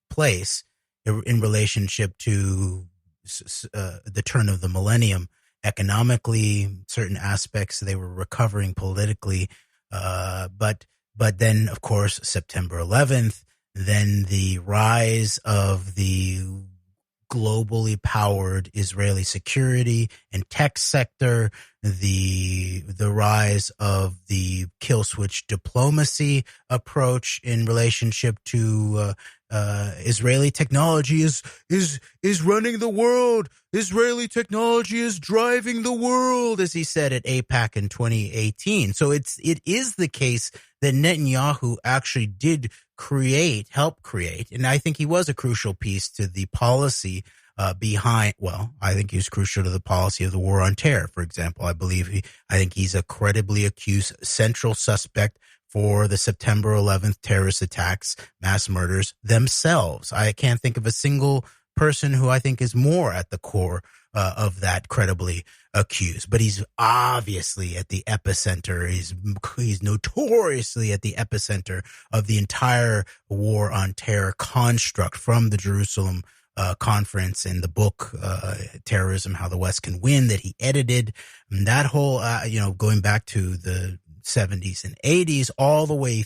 place in relationship to the turn of the millennium. Economically, certain aspects they were recovering politically, but then, of course, September 11th, then the rise of the globally powered Israeli security and tech sector, the rise of the kill switch diplomacy approach in relationship to Israeli technology is running the world. Israeli technology is driving the world, as he said at AIPAC in 2018. So it is the case that Netanyahu actually did help create, and I think he was a crucial piece to the policy I think he was crucial to the policy of the war on terror, for example. I think he's a credibly accused central suspect for the September 11th terrorist attacks, mass murders themselves. I can't think of a single person who I think is more at the core of that credibly accused. But he's obviously at the epicenter. He's notoriously at the epicenter of the entire war on terror construct from the Jerusalem conference and the book, Terrorism, How the West Can Win, that he edited. And that whole, going back to the 70s and 80s, all the way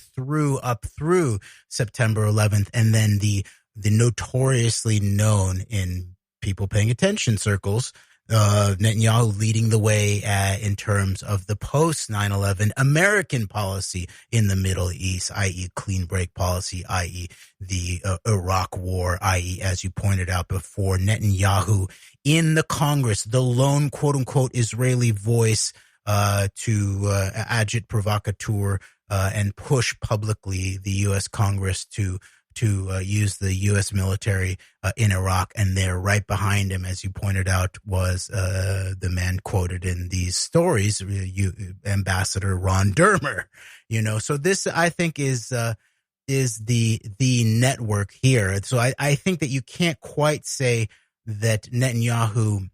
up through September 11th. And then the notoriously known in people paying attention circles, Netanyahu leading the way in terms of the post 9/11 American policy in the Middle East, i.e. clean break policy, i.e. the Iraq war, i.e. as you pointed out before, Netanyahu in the Congress, the lone quote unquote Israeli voice to agit provocateur and push publicly the U.S. Congress to use the U.S. military in Iraq. And there right behind him, as you pointed out, was the man quoted in these stories, Ambassador Ron Dermer. So this, I think, is the network here. So I think that you can't quite say that Netanyahu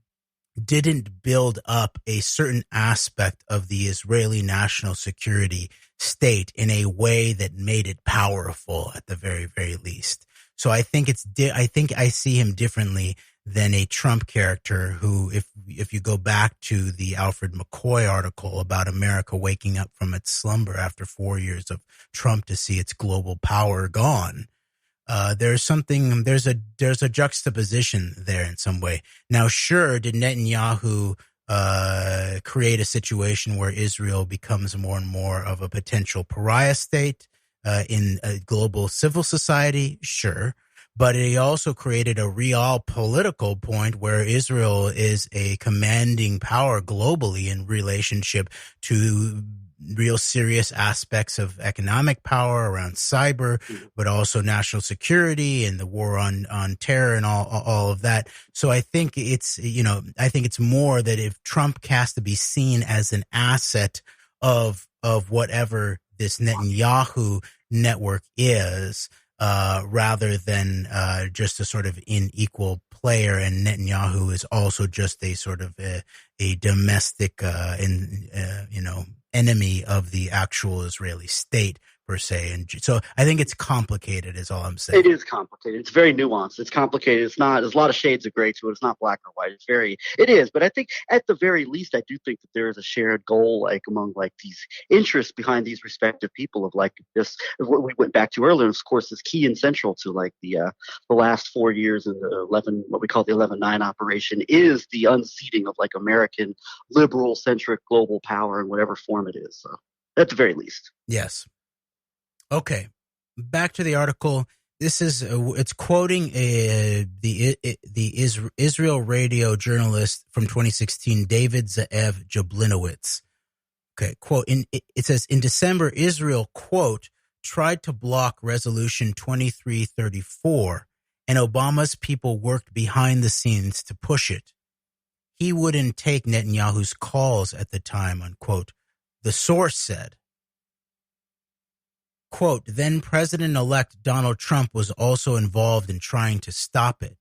didn't build up a certain aspect of the Israeli national security state in a way that made it powerful at the very, very least. So I think I see him differently than a Trump character who, if you go back to the Alfred McCoy article about America waking up from its slumber after 4 years of Trump to see its global power gone, there's a juxtaposition there in some way. Now, sure, did Netanyahu create a situation where Israel becomes more and more of a potential pariah state in a global civil society? Sure. But he also created a real political point where Israel is a commanding power globally in relationship to real serious aspects of economic power around cyber, but also national security and the war on terror and all of that. So I think it's more that if Trump has to be seen as an asset of whatever this Netanyahu network is, rather than just a sort of unequal player, and Netanyahu is also just a sort of a domestic enemy of the actual Israeli state per se. And so I think it's complicated is all I'm saying. It is complicated. It's very nuanced. It's complicated. It's not, there's a lot of shades of gray to it. It's not black or white. It is. But I think at the very least, I do think that there is a shared goal, like among like these interests behind these respective people of like this, of what we went back to earlier, of course, is key and central to like the last 4 years of the what we call the 11-9 operation is the unseating of like American liberal centric global power in whatever form it is. So at the very least. Yes. Okay, back to the article. This is it's quoting the Israel radio journalist from 2016, David Ze'ev Jablinowitz. Okay, quote, it says, in December, Israel, quote, tried to block Resolution 2334, and Obama's people worked behind the scenes to push it. He wouldn't take Netanyahu's calls at the time, unquote. The source said. Quote, then President-elect Donald Trump was also involved in trying to stop it.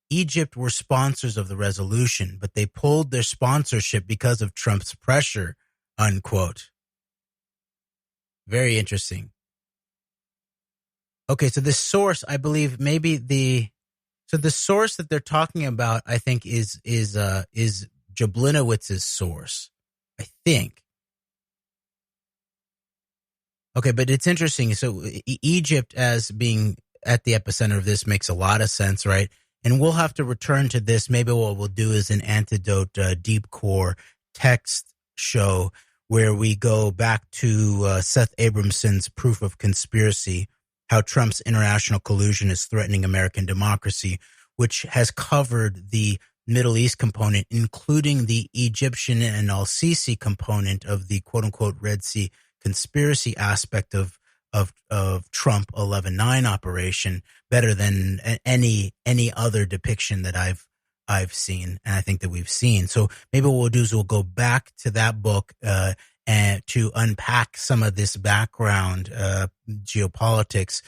Egypt were sponsors of the resolution, but they pulled their sponsorship because of Trump's pressure, unquote. Very interesting. Okay, so this source, I believe maybe the source that they're talking about, I think, is Jablinowitz's source, I think. Okay, but it's interesting. So Egypt as being at the epicenter of this makes a lot of sense, right? And we'll have to return to this. Maybe what we'll do is an antidote deep core text show where we go back to Seth Abramson's Proof of Conspiracy, how Trump's international collusion is threatening American democracy, which has covered the Middle East component, including the Egyptian and al-Sisi component of the quote-unquote Red Sea conspiracy aspect of Trump 11-9 operation, better than any other depiction that I've seen, and I think that we've seen. So maybe what we'll do is we'll go back to that book and to unpack some of this background geopolitics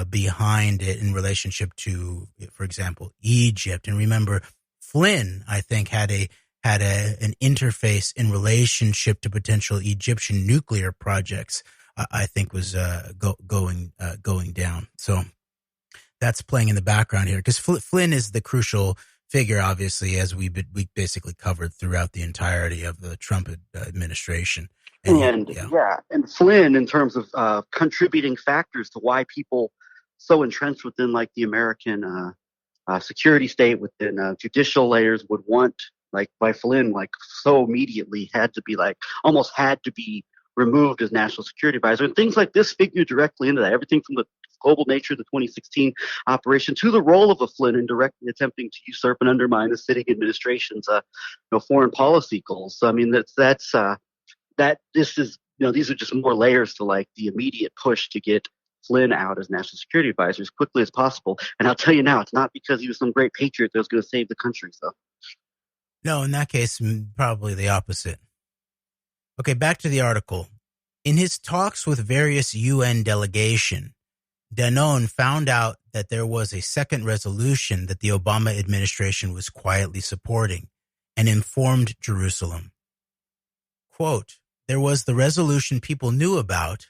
behind it in relationship to, for example, Egypt. And remember, Flynn, I think, had an interface in relationship to potential Egyptian nuclear projects, I think was going down. So that's playing in the background here because Flynn is the crucial figure, obviously, as we basically covered throughout the entirety of the Trump administration. And Flynn, in terms of contributing factors to why people so entrenched within like the American security state, within judicial layers would want, like by Flynn, like so immediately almost had to be removed as national security advisor. And things like this figure directly into that. Everything from the global nature of the 2016 operation to the role of a Flynn in directly attempting to usurp and undermine the sitting administration's foreign policy goals. So I mean these are just more layers to like the immediate push to get Flynn out as national security advisor as quickly as possible. And I'll tell you now, it's not because he was some great patriot that was going to save the country. So. No, in that case, probably the opposite. Okay, back to the article. In his talks with various UN delegation, Danone found out that there was a second resolution that the Obama administration was quietly supporting and informed Jerusalem. Quote, there was the resolution people knew about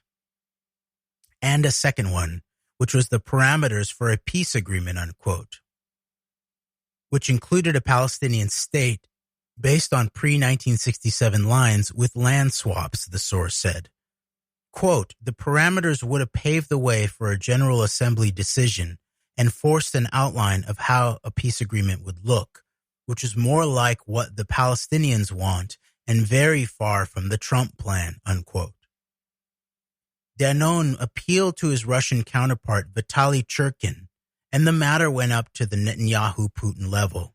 and a second one, which was the parameters for a peace agreement, unquote. which included a Palestinian state based on pre-1967 lines with land swaps, the source said. Quote, the parameters would have paved the way for a General Assembly decision and forced an outline of how a peace agreement would look, which is more like what the Palestinians want and very far from the Trump plan, unquote. Danone appealed to his Russian counterpart Vitaly Churkin, and the matter went up to the Netanyahu-Putin level.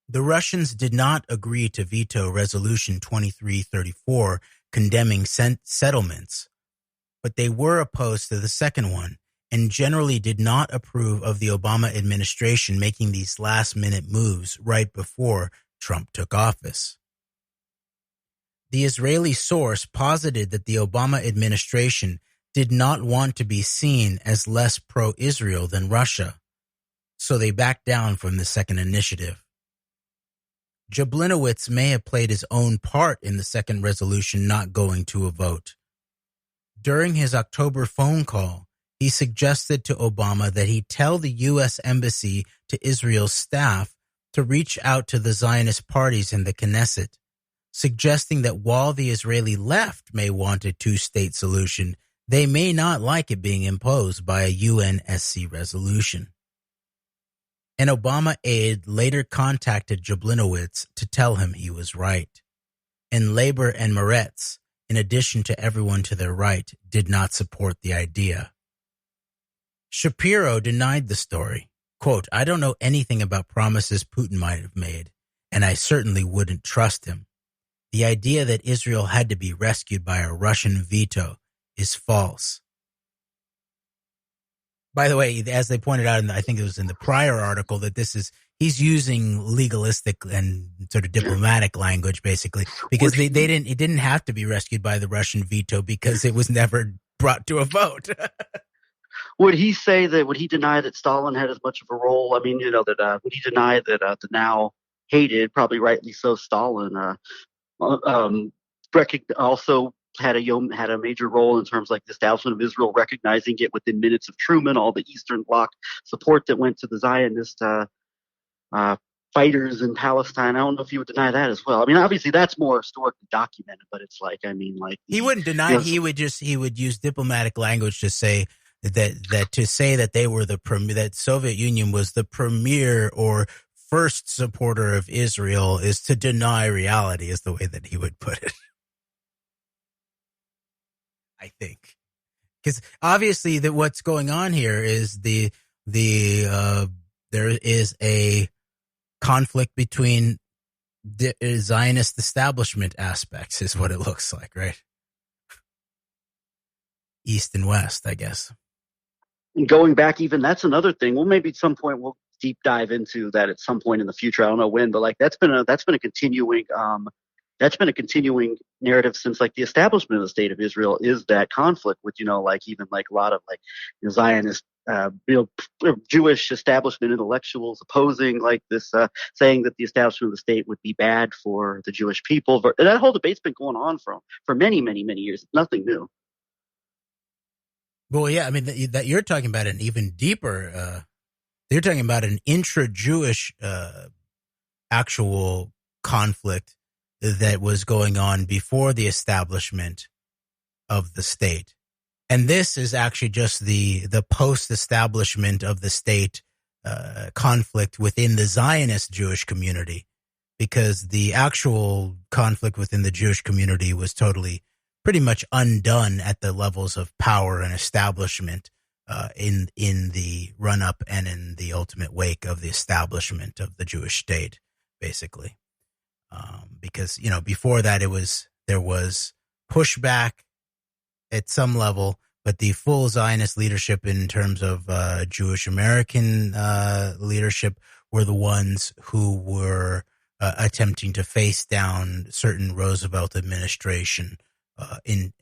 The Russians did not agree to veto Resolution 2334 condemning settlements, but they were opposed to the second one and generally did not approve of the Obama administration making these last-minute moves right before Trump took office. The Israeli source posited that the Obama administration did not want to be seen as less pro-Israel than Russia, so they backed down from the second initiative. Jablinowitz may have played his own part in the second resolution not going to a vote. During his October phone call, he suggested to Obama that he tell the U.S. Embassy to Israel's staff to reach out to the Zionist parties in the Knesset, suggesting that while the Israeli left may want a two-state solution, they may not like it being imposed by a UNSC resolution. An Obama aide later contacted Jablinowitz to tell him he was right. And Labor and Meretz, in addition to everyone to their right, did not support the idea. Shapiro denied the story. Quote, I don't know anything about promises Putin might have made, and I certainly wouldn't trust him. The idea that Israel had to be rescued by a Russian veto is false. By the way, as they pointed out, I think it was in the prior article, that he's using legalistic and sort of diplomatic language, basically, because it didn't have to be rescued by the Russian veto because it was never brought to a vote. Would he deny that Stalin had as much of a role? I mean, would he deny that the now hated, probably rightly so, Stalin also had a major role in terms like the establishment of Israel, recognizing it within minutes of Truman, all the Eastern Bloc support that went to the Zionist fighters in Palestine. I don't know if he would deny that as well. I mean, obviously that's more historically documented, but it's he wouldn't deny it. He would use diplomatic language to say that they were that Soviet Union was the premier or first supporter of Israel is to deny reality, is the way that he would put it. I think, because obviously that what's going on here is there is a conflict between the Zionist establishment aspects, is what it looks like, right? East and West, I guess. And going back, even that's another thing. Well, maybe at some point we'll deep dive into that at some point in the future. I don't know when, but that's been a continuing narrative since the establishment of the state of Israel is that conflict with a lot of Zionist Jewish establishment intellectuals opposing this, saying that the establishment of the state would be bad for the Jewish people. That whole debate's been going on for many, many, many years. It's nothing new. Well, yeah, I mean that you're talking about an even deeper. You're talking about an intra-Jewish actual conflict that was going on before the establishment of the state. And this is actually just the post-establishment of the state conflict within the Zionist Jewish community, because the actual conflict within the Jewish community was totally pretty much undone at the levels of power and establishment in the run-up and in the ultimate wake of the establishment of the Jewish state, basically. Because, before that there was pushback at some level, but the full Zionist leadership in terms of Jewish American leadership were the ones who were attempting to face down certain Roosevelt administration in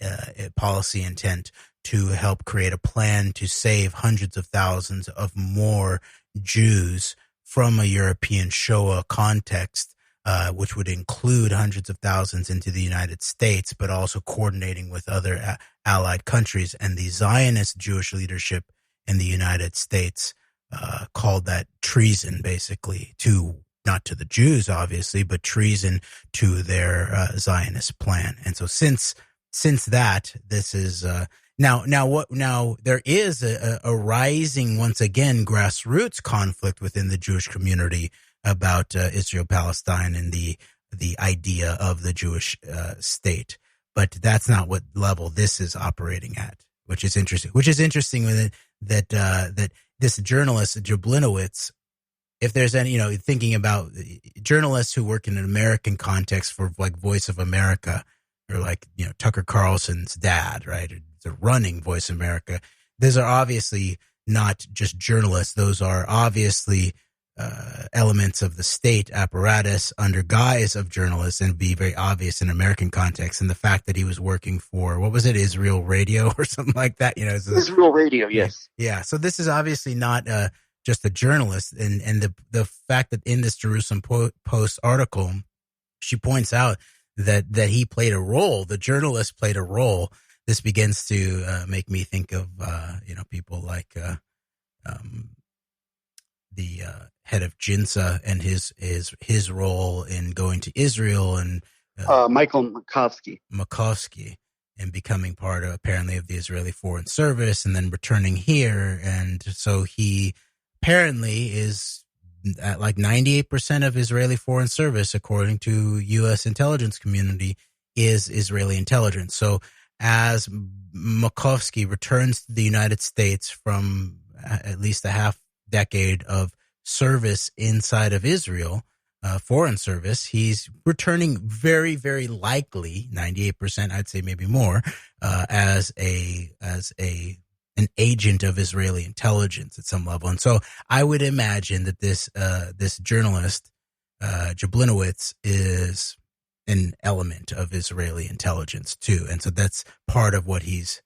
policy intent to help create a plan to save hundreds of thousands of more Jews from a European Shoah context, which would include hundreds of thousands into the United States, but also coordinating with other allied countries. And the Zionist Jewish leadership in the United States called that treason, basically, not to the Jews, obviously, but treason to their Zionist plan. And so since that, this is now there is a rising, once again, grassroots conflict within the Jewish community about Israel-Palestine and the idea of the Jewish state. But that's not what level this is operating at, which is interesting. That this journalist, Jablinowitz, if there's any, thinking about journalists who work in an American context for like Voice of America, or like, Tucker Carlson's dad, right? The running Voice of America. Those are obviously not just journalists. Those are obviously elements of the state apparatus under guise of journalists, and be very obvious in American context. And the fact that he was working for, what was it, Israel Radio or something like that? Israel Radio, yes. Yeah. So this is obviously not just a journalist. And the fact that in this Jerusalem Post article, she points out that he played a role, the journalist played a role. This begins to make me think of, people like the head of Jinsa and his role in going to Israel, and Michael Makovsky, and becoming part of, apparently, of the Israeli Foreign Service, and then returning here. And so he apparently is at like 98% of Israeli Foreign Service, according to U.S. intelligence community, is Israeli intelligence. So as Makovsky returns to the United States from at least a half decade of service inside of Israel, foreign service, he's returning very, very likely, 98%, I'd say maybe more, as an agent of Israeli intelligence at some level. And so I would imagine that this journalist, Jablinowitz, is an element of Israeli intelligence too. And so that's part of what he's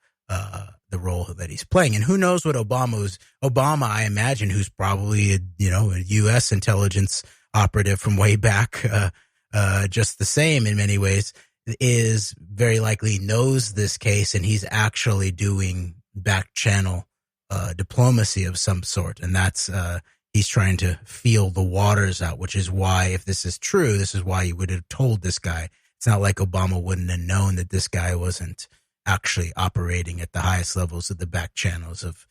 the role that he's playing. And who knows what Obama, I imagine, who's probably a U.S. intelligence operative from way back, just the same in many ways, is very likely knows this case, and he's actually doing back channel diplomacy of some sort. And that's he's trying to feel the waters out, which is why, if this is true, this is why he would have told this guy. It's not like Obama wouldn't have known that this guy wasn't actually operating at the highest levels of the back channels of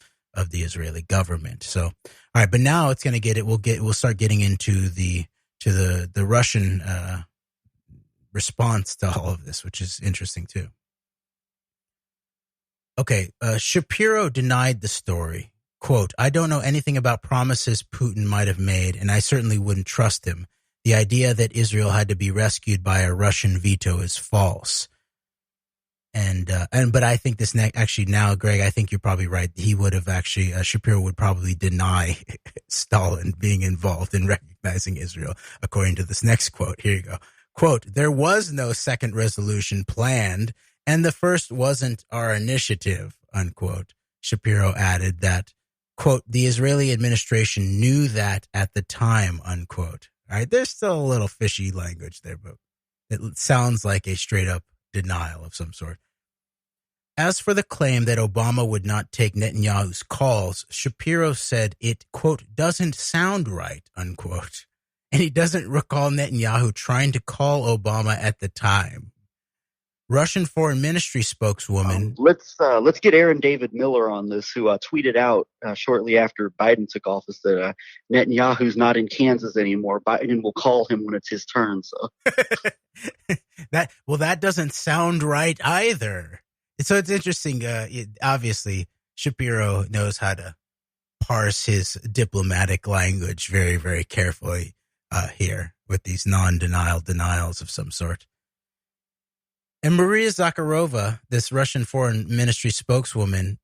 the Israeli government. So, all right, but now it's going to get it. We'll start getting into the Russian response to all of this, which is interesting too. Okay, Shapiro denied the story. Quote, "I don't know anything about promises Putin might have made, and I certainly wouldn't trust him. The idea that Israel had to be rescued by a Russian veto is false." But I think this actually now, Greg, I think you're probably right. He would have actually, Shapiro would probably deny Stalin being involved in recognizing Israel, according to this next quote. Here you go. Quote, "There was no second resolution planned, and the first wasn't our initiative," unquote. Shapiro added that, quote, "the Israeli administration knew that at the time," unquote. All right, there's still a little fishy language there, but it sounds like a straight up denial of some sort. As for the claim that Obama would not take Netanyahu's calls, Shapiro said it, quote, "doesn't sound right," unquote. And he doesn't recall Netanyahu trying to call Obama at the time. Russian Foreign Ministry spokeswoman. Let's get Aaron David Miller on this, who tweeted out shortly after Biden took office that Netanyahu's not in Kansas anymore. Biden will call him when it's his turn. So that doesn't sound right either. So it's interesting. Obviously, Shapiro knows how to parse his diplomatic language very, very carefully here with these non-denial denials of some sort. And Maria Zakharova, this Russian Foreign Ministry spokeswoman,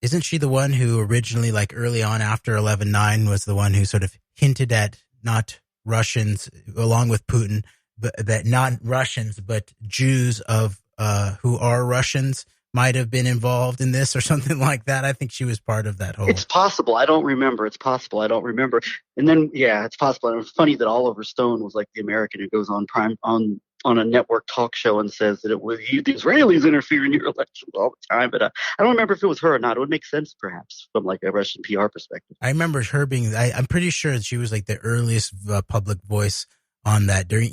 isn't she the one who originally, like early on after 11/9, was the one who sort of hinted at not Russians, along with Putin, but that not Russians, but Jews who are Russians might have been involved in this or something like that? I think she was part of that whole. It's possible. I don't remember. It's possible. I don't remember. And then, yeah, it's possible. And it was funny that Oliver Stone was like the American who goes on on a network talk show and says that it was the Israelis interfere in your elections all the time. But I don't remember if it was her or not. It would make sense, perhaps, from like a Russian PR perspective. I remember her being. I'm pretty sure that she was like the earliest public voice on that during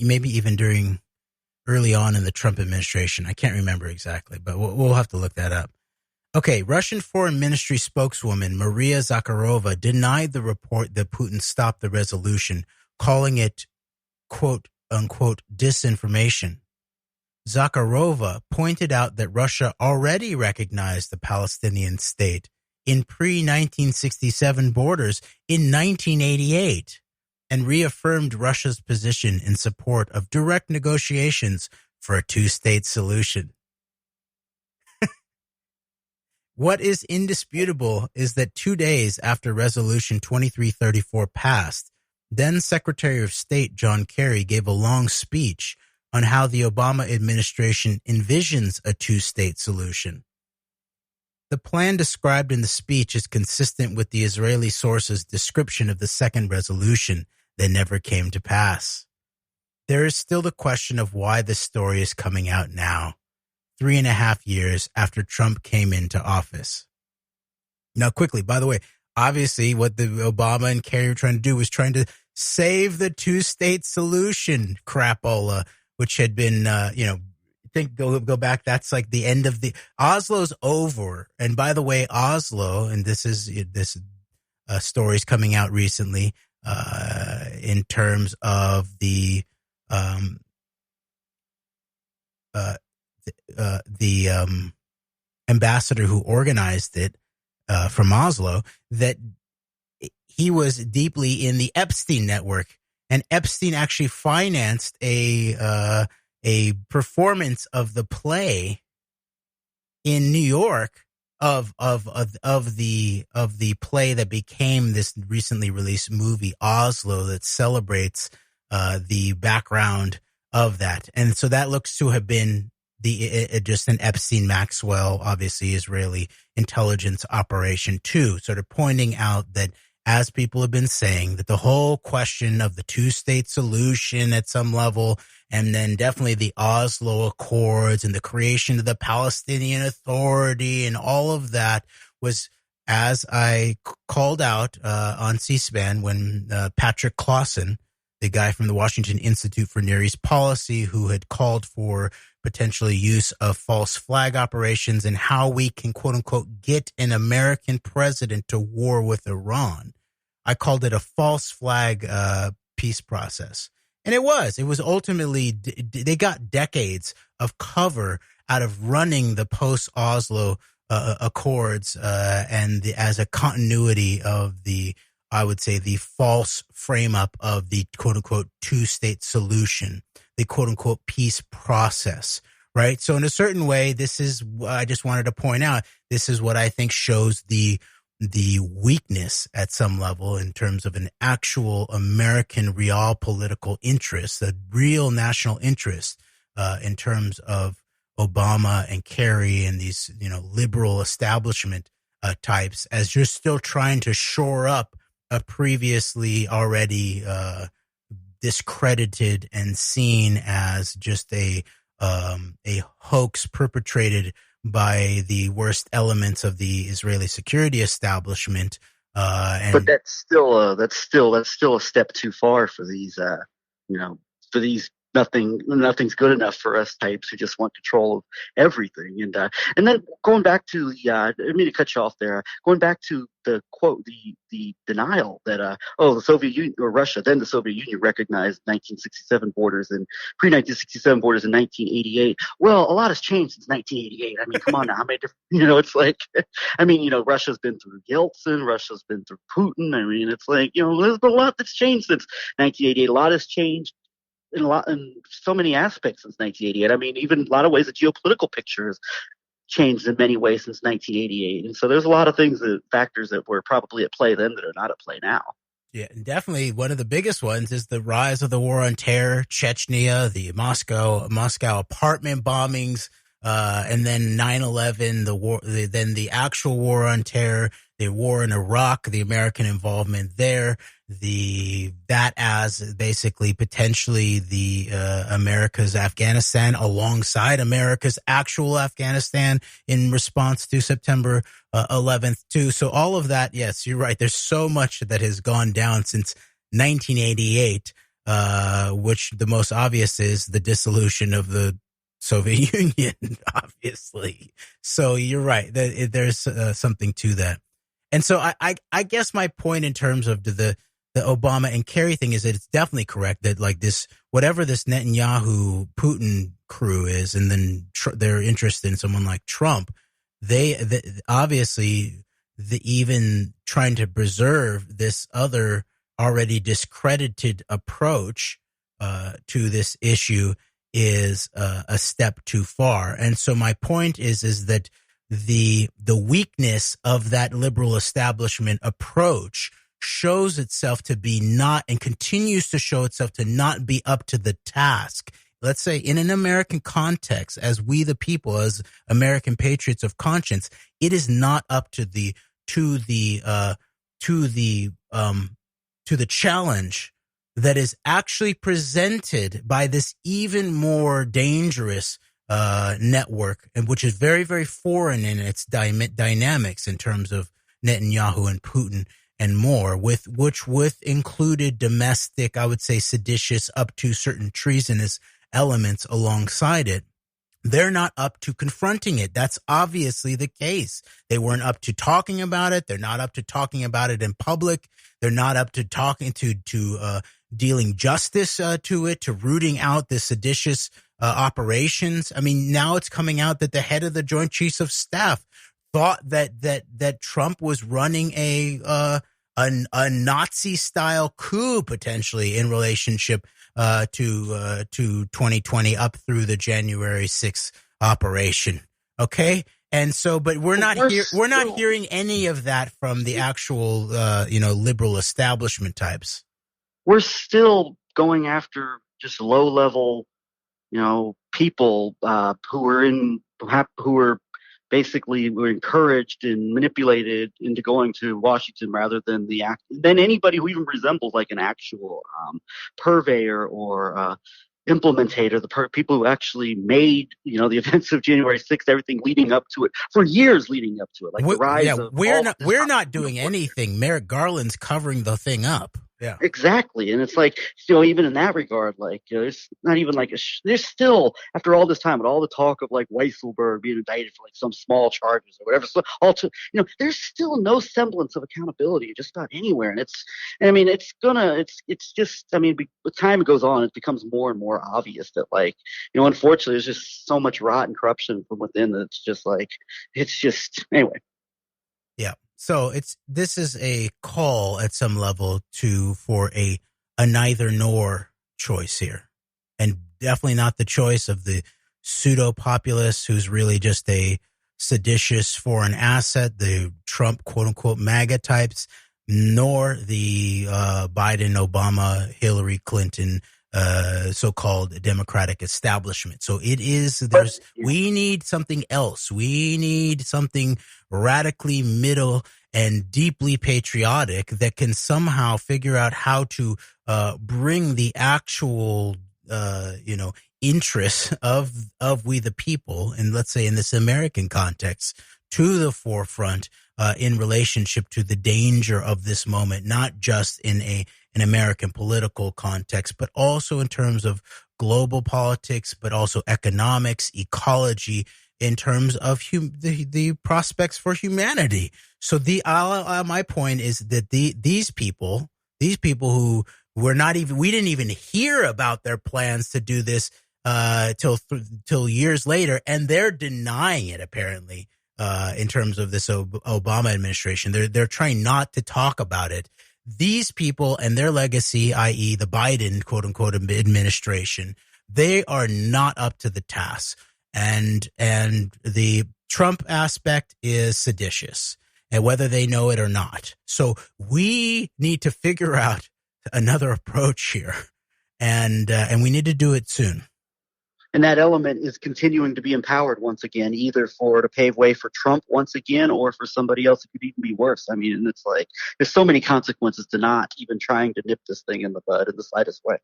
early on in the Trump administration. I can't remember exactly, but we'll have to look that up. Okay, Russian Foreign Ministry spokeswoman Maria Zakharova denied the report that Putin stopped the resolution, calling it, quote unquote, disinformation. Zakharova pointed out that Russia already recognized the Palestinian state in pre-1967 borders in 1988 and reaffirmed Russia's position in support of direct negotiations for a two-state solution. What is indisputable is that 2 days after Resolution 2334 passed, then Secretary of State John Kerry gave a long speech on how the Obama administration envisions a two-state solution. The plan described in the speech is consistent with the Israeli source's description of the second resolution that never came to pass. There is still the question of why this story is coming out now, 3.5 years after Trump came into office. Now, quickly, by the way, obviously what the Obama and Kerry were trying to do was trying to save the two-state solution crapola, which had been, go back. That's like the end of the Oslo's over. And by the way, Oslo, and this story's coming out recently in terms of the ambassador who organized it from Oslo, that he was deeply in the Epstein network, and Epstein actually financed a performance of the play in New York of the play that became this recently released movie Oslo that celebrates the background of that. And so that looks to have been just an Epstein Maxwell, obviously Israeli intelligence operation too, sort of pointing out that, as people have been saying, that the whole question of the two-state solution at some level, and then definitely the Oslo Accords and the creation of the Palestinian Authority and all of that was, as I called out on C-SPAN when Patrick Clausen, the guy from the Washington Institute for Near East Policy, who had called for potentially use of false flag operations and how we can, quote unquote, get an American president to war with Iran. I called it a false flag peace process. And it was ultimately, they got decades of cover out of running the post-Oslo Accords as a continuity of the, I would say, the false frame up of the quote unquote two-state solution, the quote unquote peace process, right? So in a certain way, this is, I just wanted to point out, this is what I think shows the weakness at some level in terms of an actual American real political interest, a real national interest in terms of Obama and Kerry and these, liberal establishment types, as you're still trying to shore up a previously already discredited and seen as just a hoax perpetrated by the worst elements of the Israeli security establishment. But that's still a step too far for these, for these nothing's good enough for us types who just want control of everything. And then going back to the, I didn't mean to cut you off there. Going back to the quote, the denial that the Soviet Union or Russia, then the Soviet Union, recognized 1967 borders and pre-1967 borders in 1988. Well, a lot has changed since 1988. I mean, come on now, how many different, it's like, Russia's been through Yeltsin, Russia's been through Putin. I mean, it's like, there's been a lot that's changed since 1988. A lot has changed in so many aspects since 1988. I mean, even a lot of ways the geopolitical picture has changed in many ways since 1988. And so there's a lot of factors that were probably at play then that are not at play now. Yeah, and definitely one of the biggest ones is the rise of the war on terror, Chechnya, the Moscow apartment bombings, and then 9/11, then the actual war on terror, the war in Iraq, the American involvement there, that as basically potentially the America's Afghanistan alongside America's actual Afghanistan in response to September 11th too. So all of that, yes, you're right. There's so much that has gone down since 1988, which the most obvious is the dissolution of the Soviet Union, obviously. So you're right. There's something to that. And so I guess my point in terms of the Obama and Kerry thing is that it's definitely correct that like this, whatever this Netanyahu Putin crew is, and then they're interested in someone like Trump, they obviously even trying to preserve this other already discredited approach to this issue is a step too far. And so my point is that the weakness of that liberal establishment approach shows itself to be not, and continues to show itself to not be up to the task. Let's say in an American context, as we the people, as American patriots of conscience, it is not up to the challenge that is actually presented by this even more dangerous network, and which is very, very foreign in its dynamics in terms of Netanyahu and Putin and more, with included domestic, I would say seditious, up to certain treasonous elements alongside it. They're not up to confronting it. That's obviously the case. They weren't up to talking about it. They're not up to talking about it in public. They're not up to talking to dealing justice to it, to rooting out the seditious operations. I mean, now it's coming out that the head of the Joint Chiefs of Staff thought that Trump was running a Nazi style coup potentially in relationship to 2020 up through the January 6th operation. Okay. And so, but we're not hearing any of that from the actual, liberal establishment types. We're still going after just low level, people who were basically were encouraged and manipulated into going to Washington rather than anybody who even resembles like an actual purveyor or implementator, the people who actually made the events of January 6th, everything leading up to it for years leading up to it, like the rise of we're not doing anything. Merrick Garland's covering the thing up. Yeah, exactly. And it's like, even in that regard, like, there's not even like there's still, after all this time, with all the talk of like Weisselberg being indicted for like some small charges or whatever, so there's still no semblance of accountability just about anywhere. And with time goes on, it becomes more and more obvious that like, unfortunately, there's just so much rot and corruption from within that anyway. Yeah. So this is a call at some level for a neither nor choice here, and definitely not the choice of the pseudo populist who's really just a seditious foreign asset, the Trump quote unquote MAGA types, nor the Biden, Obama, Hillary Clinton so-called Democratic establishment. So we need something else. We need something radically middle and deeply patriotic that can somehow figure out how to bring the actual interests of we the people, and let's say in this American context, to the forefront in relationship to the danger of this moment, not just in an American political context, but also in terms of global politics, but also economics, ecology, in terms of the prospects for humanity. So my point is that these people who we didn't even hear about their plans to do this till years later, and they're denying it apparently. In terms of this Obama administration, they're trying not to talk about it. These people and their legacy, i.e. the Biden quote unquote administration, they are not up to the task. And the Trump aspect is seditious, and whether they know it or not. So we need to figure out another approach here, and we need to do it soon. And that element is continuing to be empowered once again, either to pave way for Trump once again, or for somebody else who could even be worse. I mean, and it's like there's so many consequences to not even trying to nip this thing in the bud in the slightest way.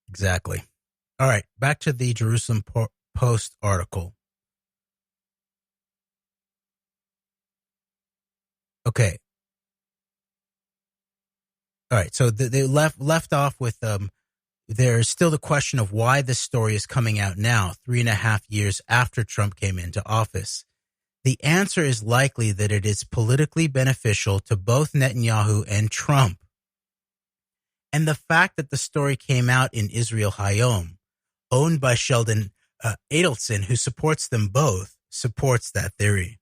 Exactly. All right, back to the Jerusalem Post article. Okay. All right, so they left off with there's still the question of why this story is coming out now, 3.5 years after Trump came into office. The answer is likely that it is politically beneficial to both Netanyahu and Trump. And the fact that the story came out in Israel Hayom, owned by Sheldon Adelson, who supports them both, supports that theory.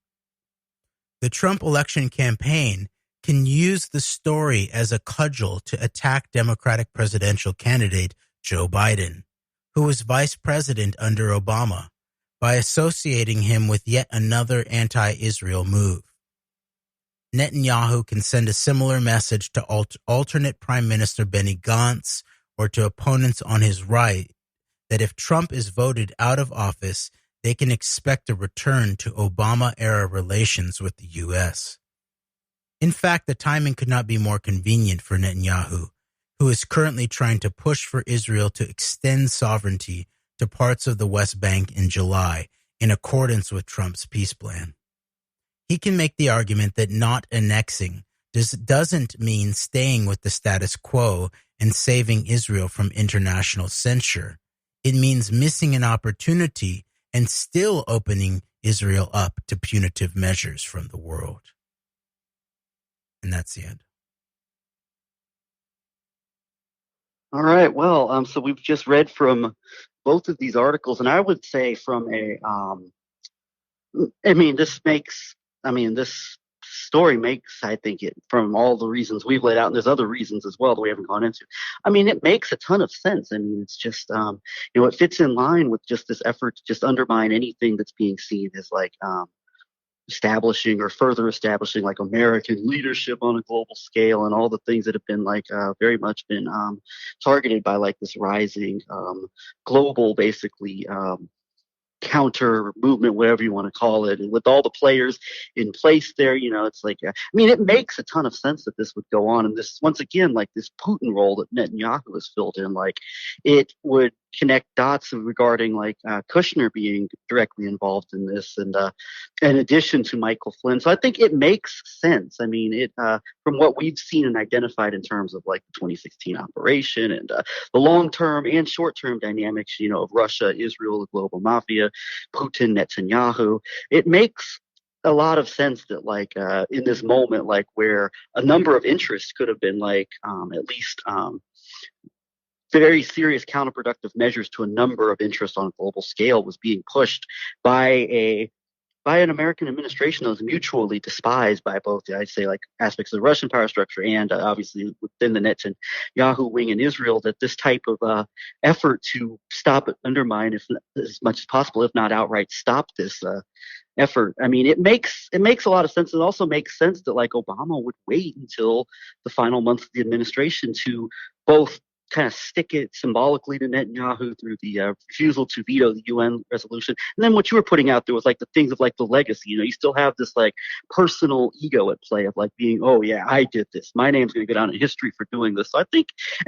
The Trump election campaign can use the story as a cudgel to attack Democratic presidential candidate Joe Biden, who was vice president under Obama, by associating him with yet another anti-Israel move. Netanyahu can send a similar message to alternate Prime Minister Benny Gantz or to opponents on his right that if Trump is voted out of office, they can expect a return to Obama-era relations with the U.S. In fact, the timing could not be more convenient for Netanyahu, who is currently trying to push for Israel to extend sovereignty to parts of the West Bank in July, in accordance with Trump's peace plan. He can make the argument that not annexing doesn't mean staying with the status quo and saving Israel from international censure. It means missing an opportunity and still opening Israel up to punitive measures from the world. And that's the end. All right. Well, so we've just read from both of these articles, and I would say from this story makes, I think, it from all the reasons we've laid out, and there's other reasons as well that we haven't gone into. I mean, it makes a ton of sense. I mean, it's just, it fits in line with just this effort to just undermine anything that's being seen as like, establishing or further establishing like American leadership on a global scale, and all the things that have been like very much been targeted by like this rising global basically counter movement, whatever you want to call it, and with all the players in place there, it's like, I mean, it makes a ton of sense that this would go on. And this, once again, like this Putin role that Netanyahu has filled in, like it would connect dots regarding like Kushner being directly involved in this, and in addition to Michael Flynn. So I think it makes sense. I mean, it from what we've seen and identified in terms of like the 2016 operation and the long-term and short-term dynamics, of Russia, Israel, the global mafia, Putin, Netanyahu, it makes a lot of sense that like in this moment, like where a number of interests could have been like at least very serious counterproductive measures to a number of interests on a global scale was being pushed by an American administration that was mutually despised by both, I'd say, like aspects of the Russian power structure and obviously within the Netanyahu wing in Israel, that this type of effort to stop, undermine, if as much as possible, if not outright stop this effort. I mean, it makes a lot of sense. It also makes sense that like Obama would wait until the final months of the administration to both kind of stick it symbolically to Netanyahu through the refusal to veto the UN resolution. And then what you were putting out there was like the things of like the legacy. You still have this like personal ego at play of like being, oh yeah, I did this. My name's going to go down in history for doing this. So I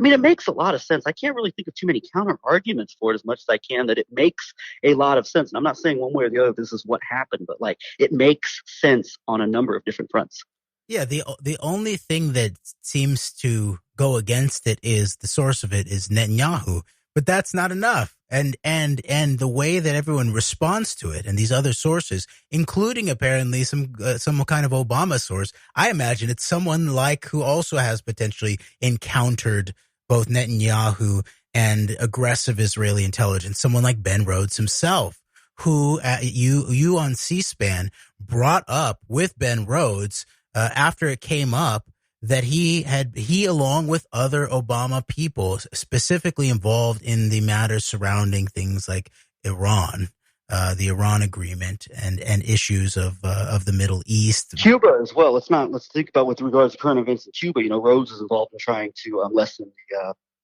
mean, it makes a lot of sense. I can't really think of too many counter arguments for it as much as I can, that it makes a lot of sense. And I'm not saying one way or the other this is what happened, but like it makes sense on a number of different fronts. Yeah, the only thing that seems to go against it is the source of it is Netanyahu, but that's not enough. And the way that everyone responds to it, and these other sources, including apparently some kind of Obama source, I imagine it's someone like who also has potentially encountered both Netanyahu and aggressive Israeli intelligence, someone like Ben Rhodes himself, who you on C-SPAN brought up with Ben Rhodes. After it came up that he along with other Obama people specifically involved in the matters surrounding things like Iran, the Iran agreement and issues of the Middle East. Cuba as well. Let's think about with regards to current events in Cuba. Rhodes is involved in trying to lessen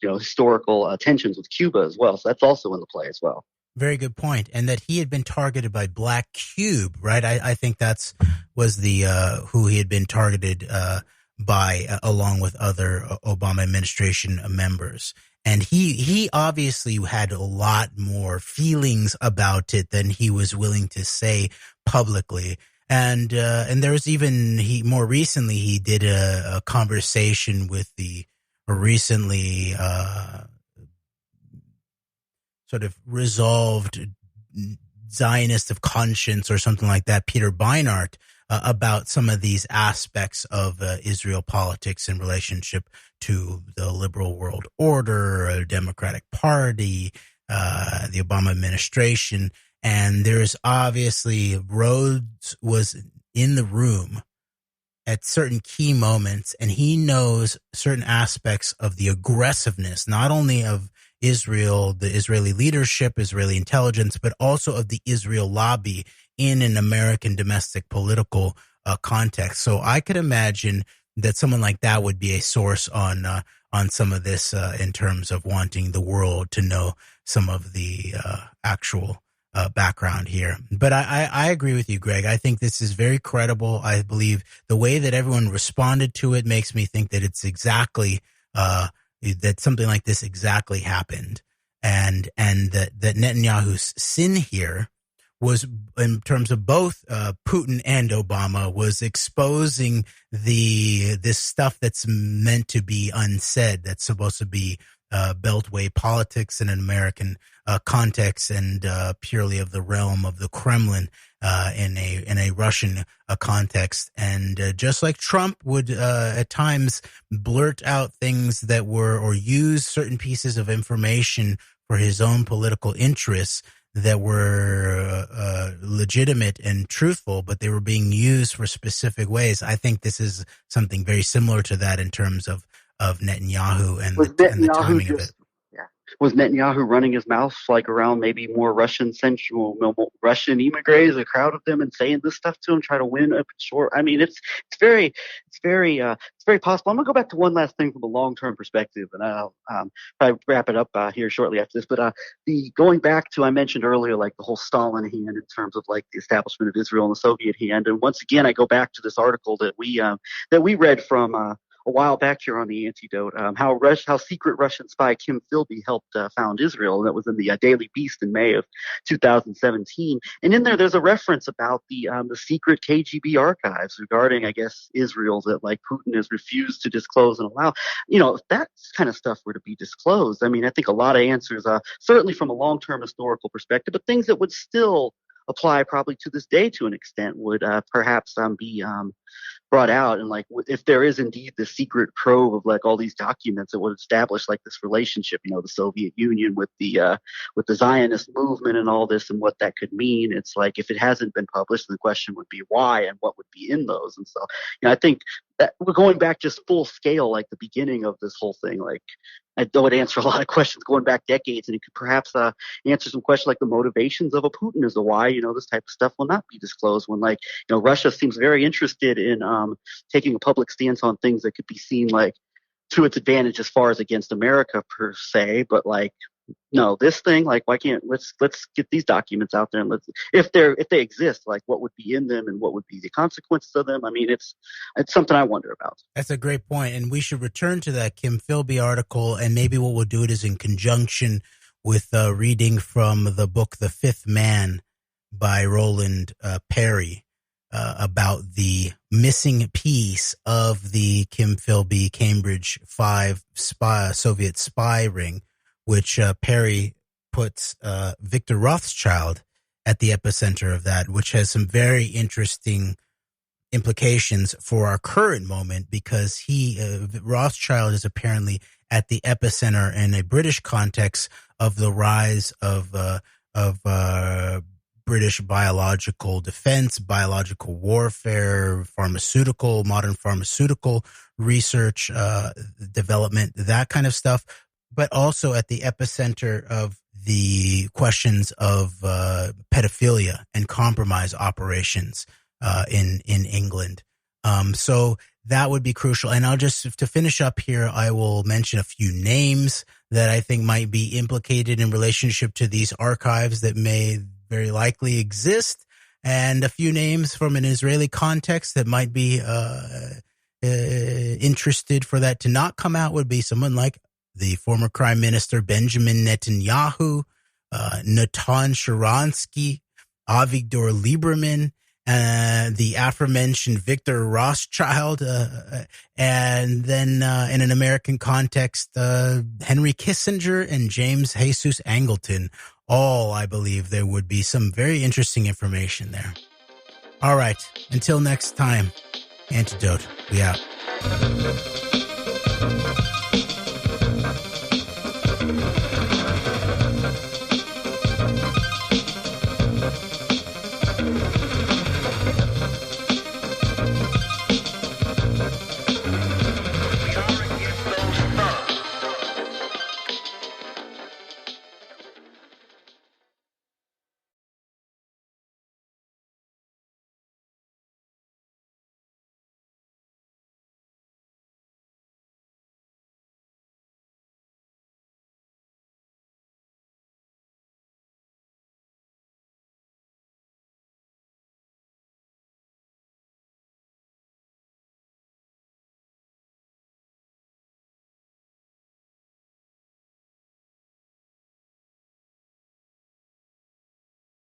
historical tensions with Cuba as well. So that's also in the play as well. Very good point. And that he had been targeted by Black Cube, right? I think was the who he had been targeted by, along with other Obama administration members. And he obviously had a lot more feelings about it than he was willing to say publicly. And there was even, more recently, he did a conversation with the recently sort of resolved Zionist of conscience or something like that, Peter Beinart, about some of these aspects of Israel politics in relationship to the liberal world order, Democratic Party, the Obama administration. And there's obviously Rhodes was in the room at certain key moments, and he knows certain aspects of the aggressiveness, not only of Israel, the Israeli leadership, Israeli intelligence, but also of the Israel lobby in an American domestic political context. So I could imagine that someone like that would be a source on some of this in terms of wanting the world to know some of the actual background here. But I agree with you, Greg. I think this is very credible. I believe the way that everyone responded to it makes me think that it's exactly that something like this exactly happened, and that Netanyahu's sin here was, in terms of both Putin and Obama, was exposing this stuff that's meant to be unsaid, that's supposed to be beltway politics in an American context, and purely of the realm of the Kremlin in a Russian context. And just like Trump would at times blurt out things that were, or use certain pieces of information for his own political interests that were legitimate and truthful, but they were being used for specific ways. I think this is something very similar to that in terms of Netanyahu and the timing of it. Was Netanyahu running his mouth like around maybe more Russian central, Russian immigrants, a crowd of them, and saying this stuff to him, try to win up short? I mean, it's very possible. I'm gonna go back to one last thing from a long-term perspective, and I'll probably wrap it up here shortly after this. But the going back to, I mentioned earlier, like the whole Stalin hand in terms of like the establishment of Israel and the Soviet hand, and once again I go back to this article that we read from a while back here on the Antidote, how secret Russian spy Kim Philby helped found Israel. And that was in the Daily Beast in May of 2017. And in there's a reference about the secret KGB archives regarding, I guess, Israel that like Putin has refused to disclose and allow. If that kind of stuff were to be disclosed, I mean, I think a lot of answers, certainly from a long-term historical perspective, but things that would still apply probably to this day to an extent would perhaps be brought out. And like, if there is indeed the secret trove of like all these documents that would establish like this relationship, the Soviet Union with the Zionist movement and all this, and what that could mean, it's like, if it hasn't been published, the question would be why and what would be in those. And so, I think that we're going back just full scale, like the beginning of this whole thing, like I would answer a lot of questions going back decades, and it could perhaps answer some questions like the motivations of a Putin as to why, this type of stuff will not be disclosed when, like, Russia seems very interested in taking a public stance on things that could be seen like to its advantage as far as against America per se, but like, no, this thing, like, why can't let's get these documents out there, and let's, if they exist, like, what would be in them and what would be the consequences of them? I mean, it's something I wonder about. That's a great point, and we should return to that Kim Philby article, and maybe what we'll do it is in conjunction with reading from the book The Fifth Man by Roland Perry about the missing piece of the Kim Philby Cambridge 5 Soviet spy ring, which Perry puts Victor Rothschild at the epicenter of that, which has some very interesting implications for our current moment, because Rothschild is apparently at the epicenter in a British context of the rise of British biological defense, biological warfare, modern pharmaceutical research, development, that kind of stuff, but also at the epicenter of the questions of pedophilia and compromise operations in England. So that would be crucial. And I'll just, to finish up here, I will mention a few names that I think might be implicated in relationship to these archives that may very likely exist, and a few names from an Israeli context that might be interested for that to not come out would be someone like the former Prime Minister Benjamin Netanyahu, Natan Sharansky, Avigdor Lieberman, the aforementioned Victor Rothschild, and then in an American context, Henry Kissinger and James Jesus Angleton. All, I believe, there would be some very interesting information there. All right. Until next time, Antidote. We out.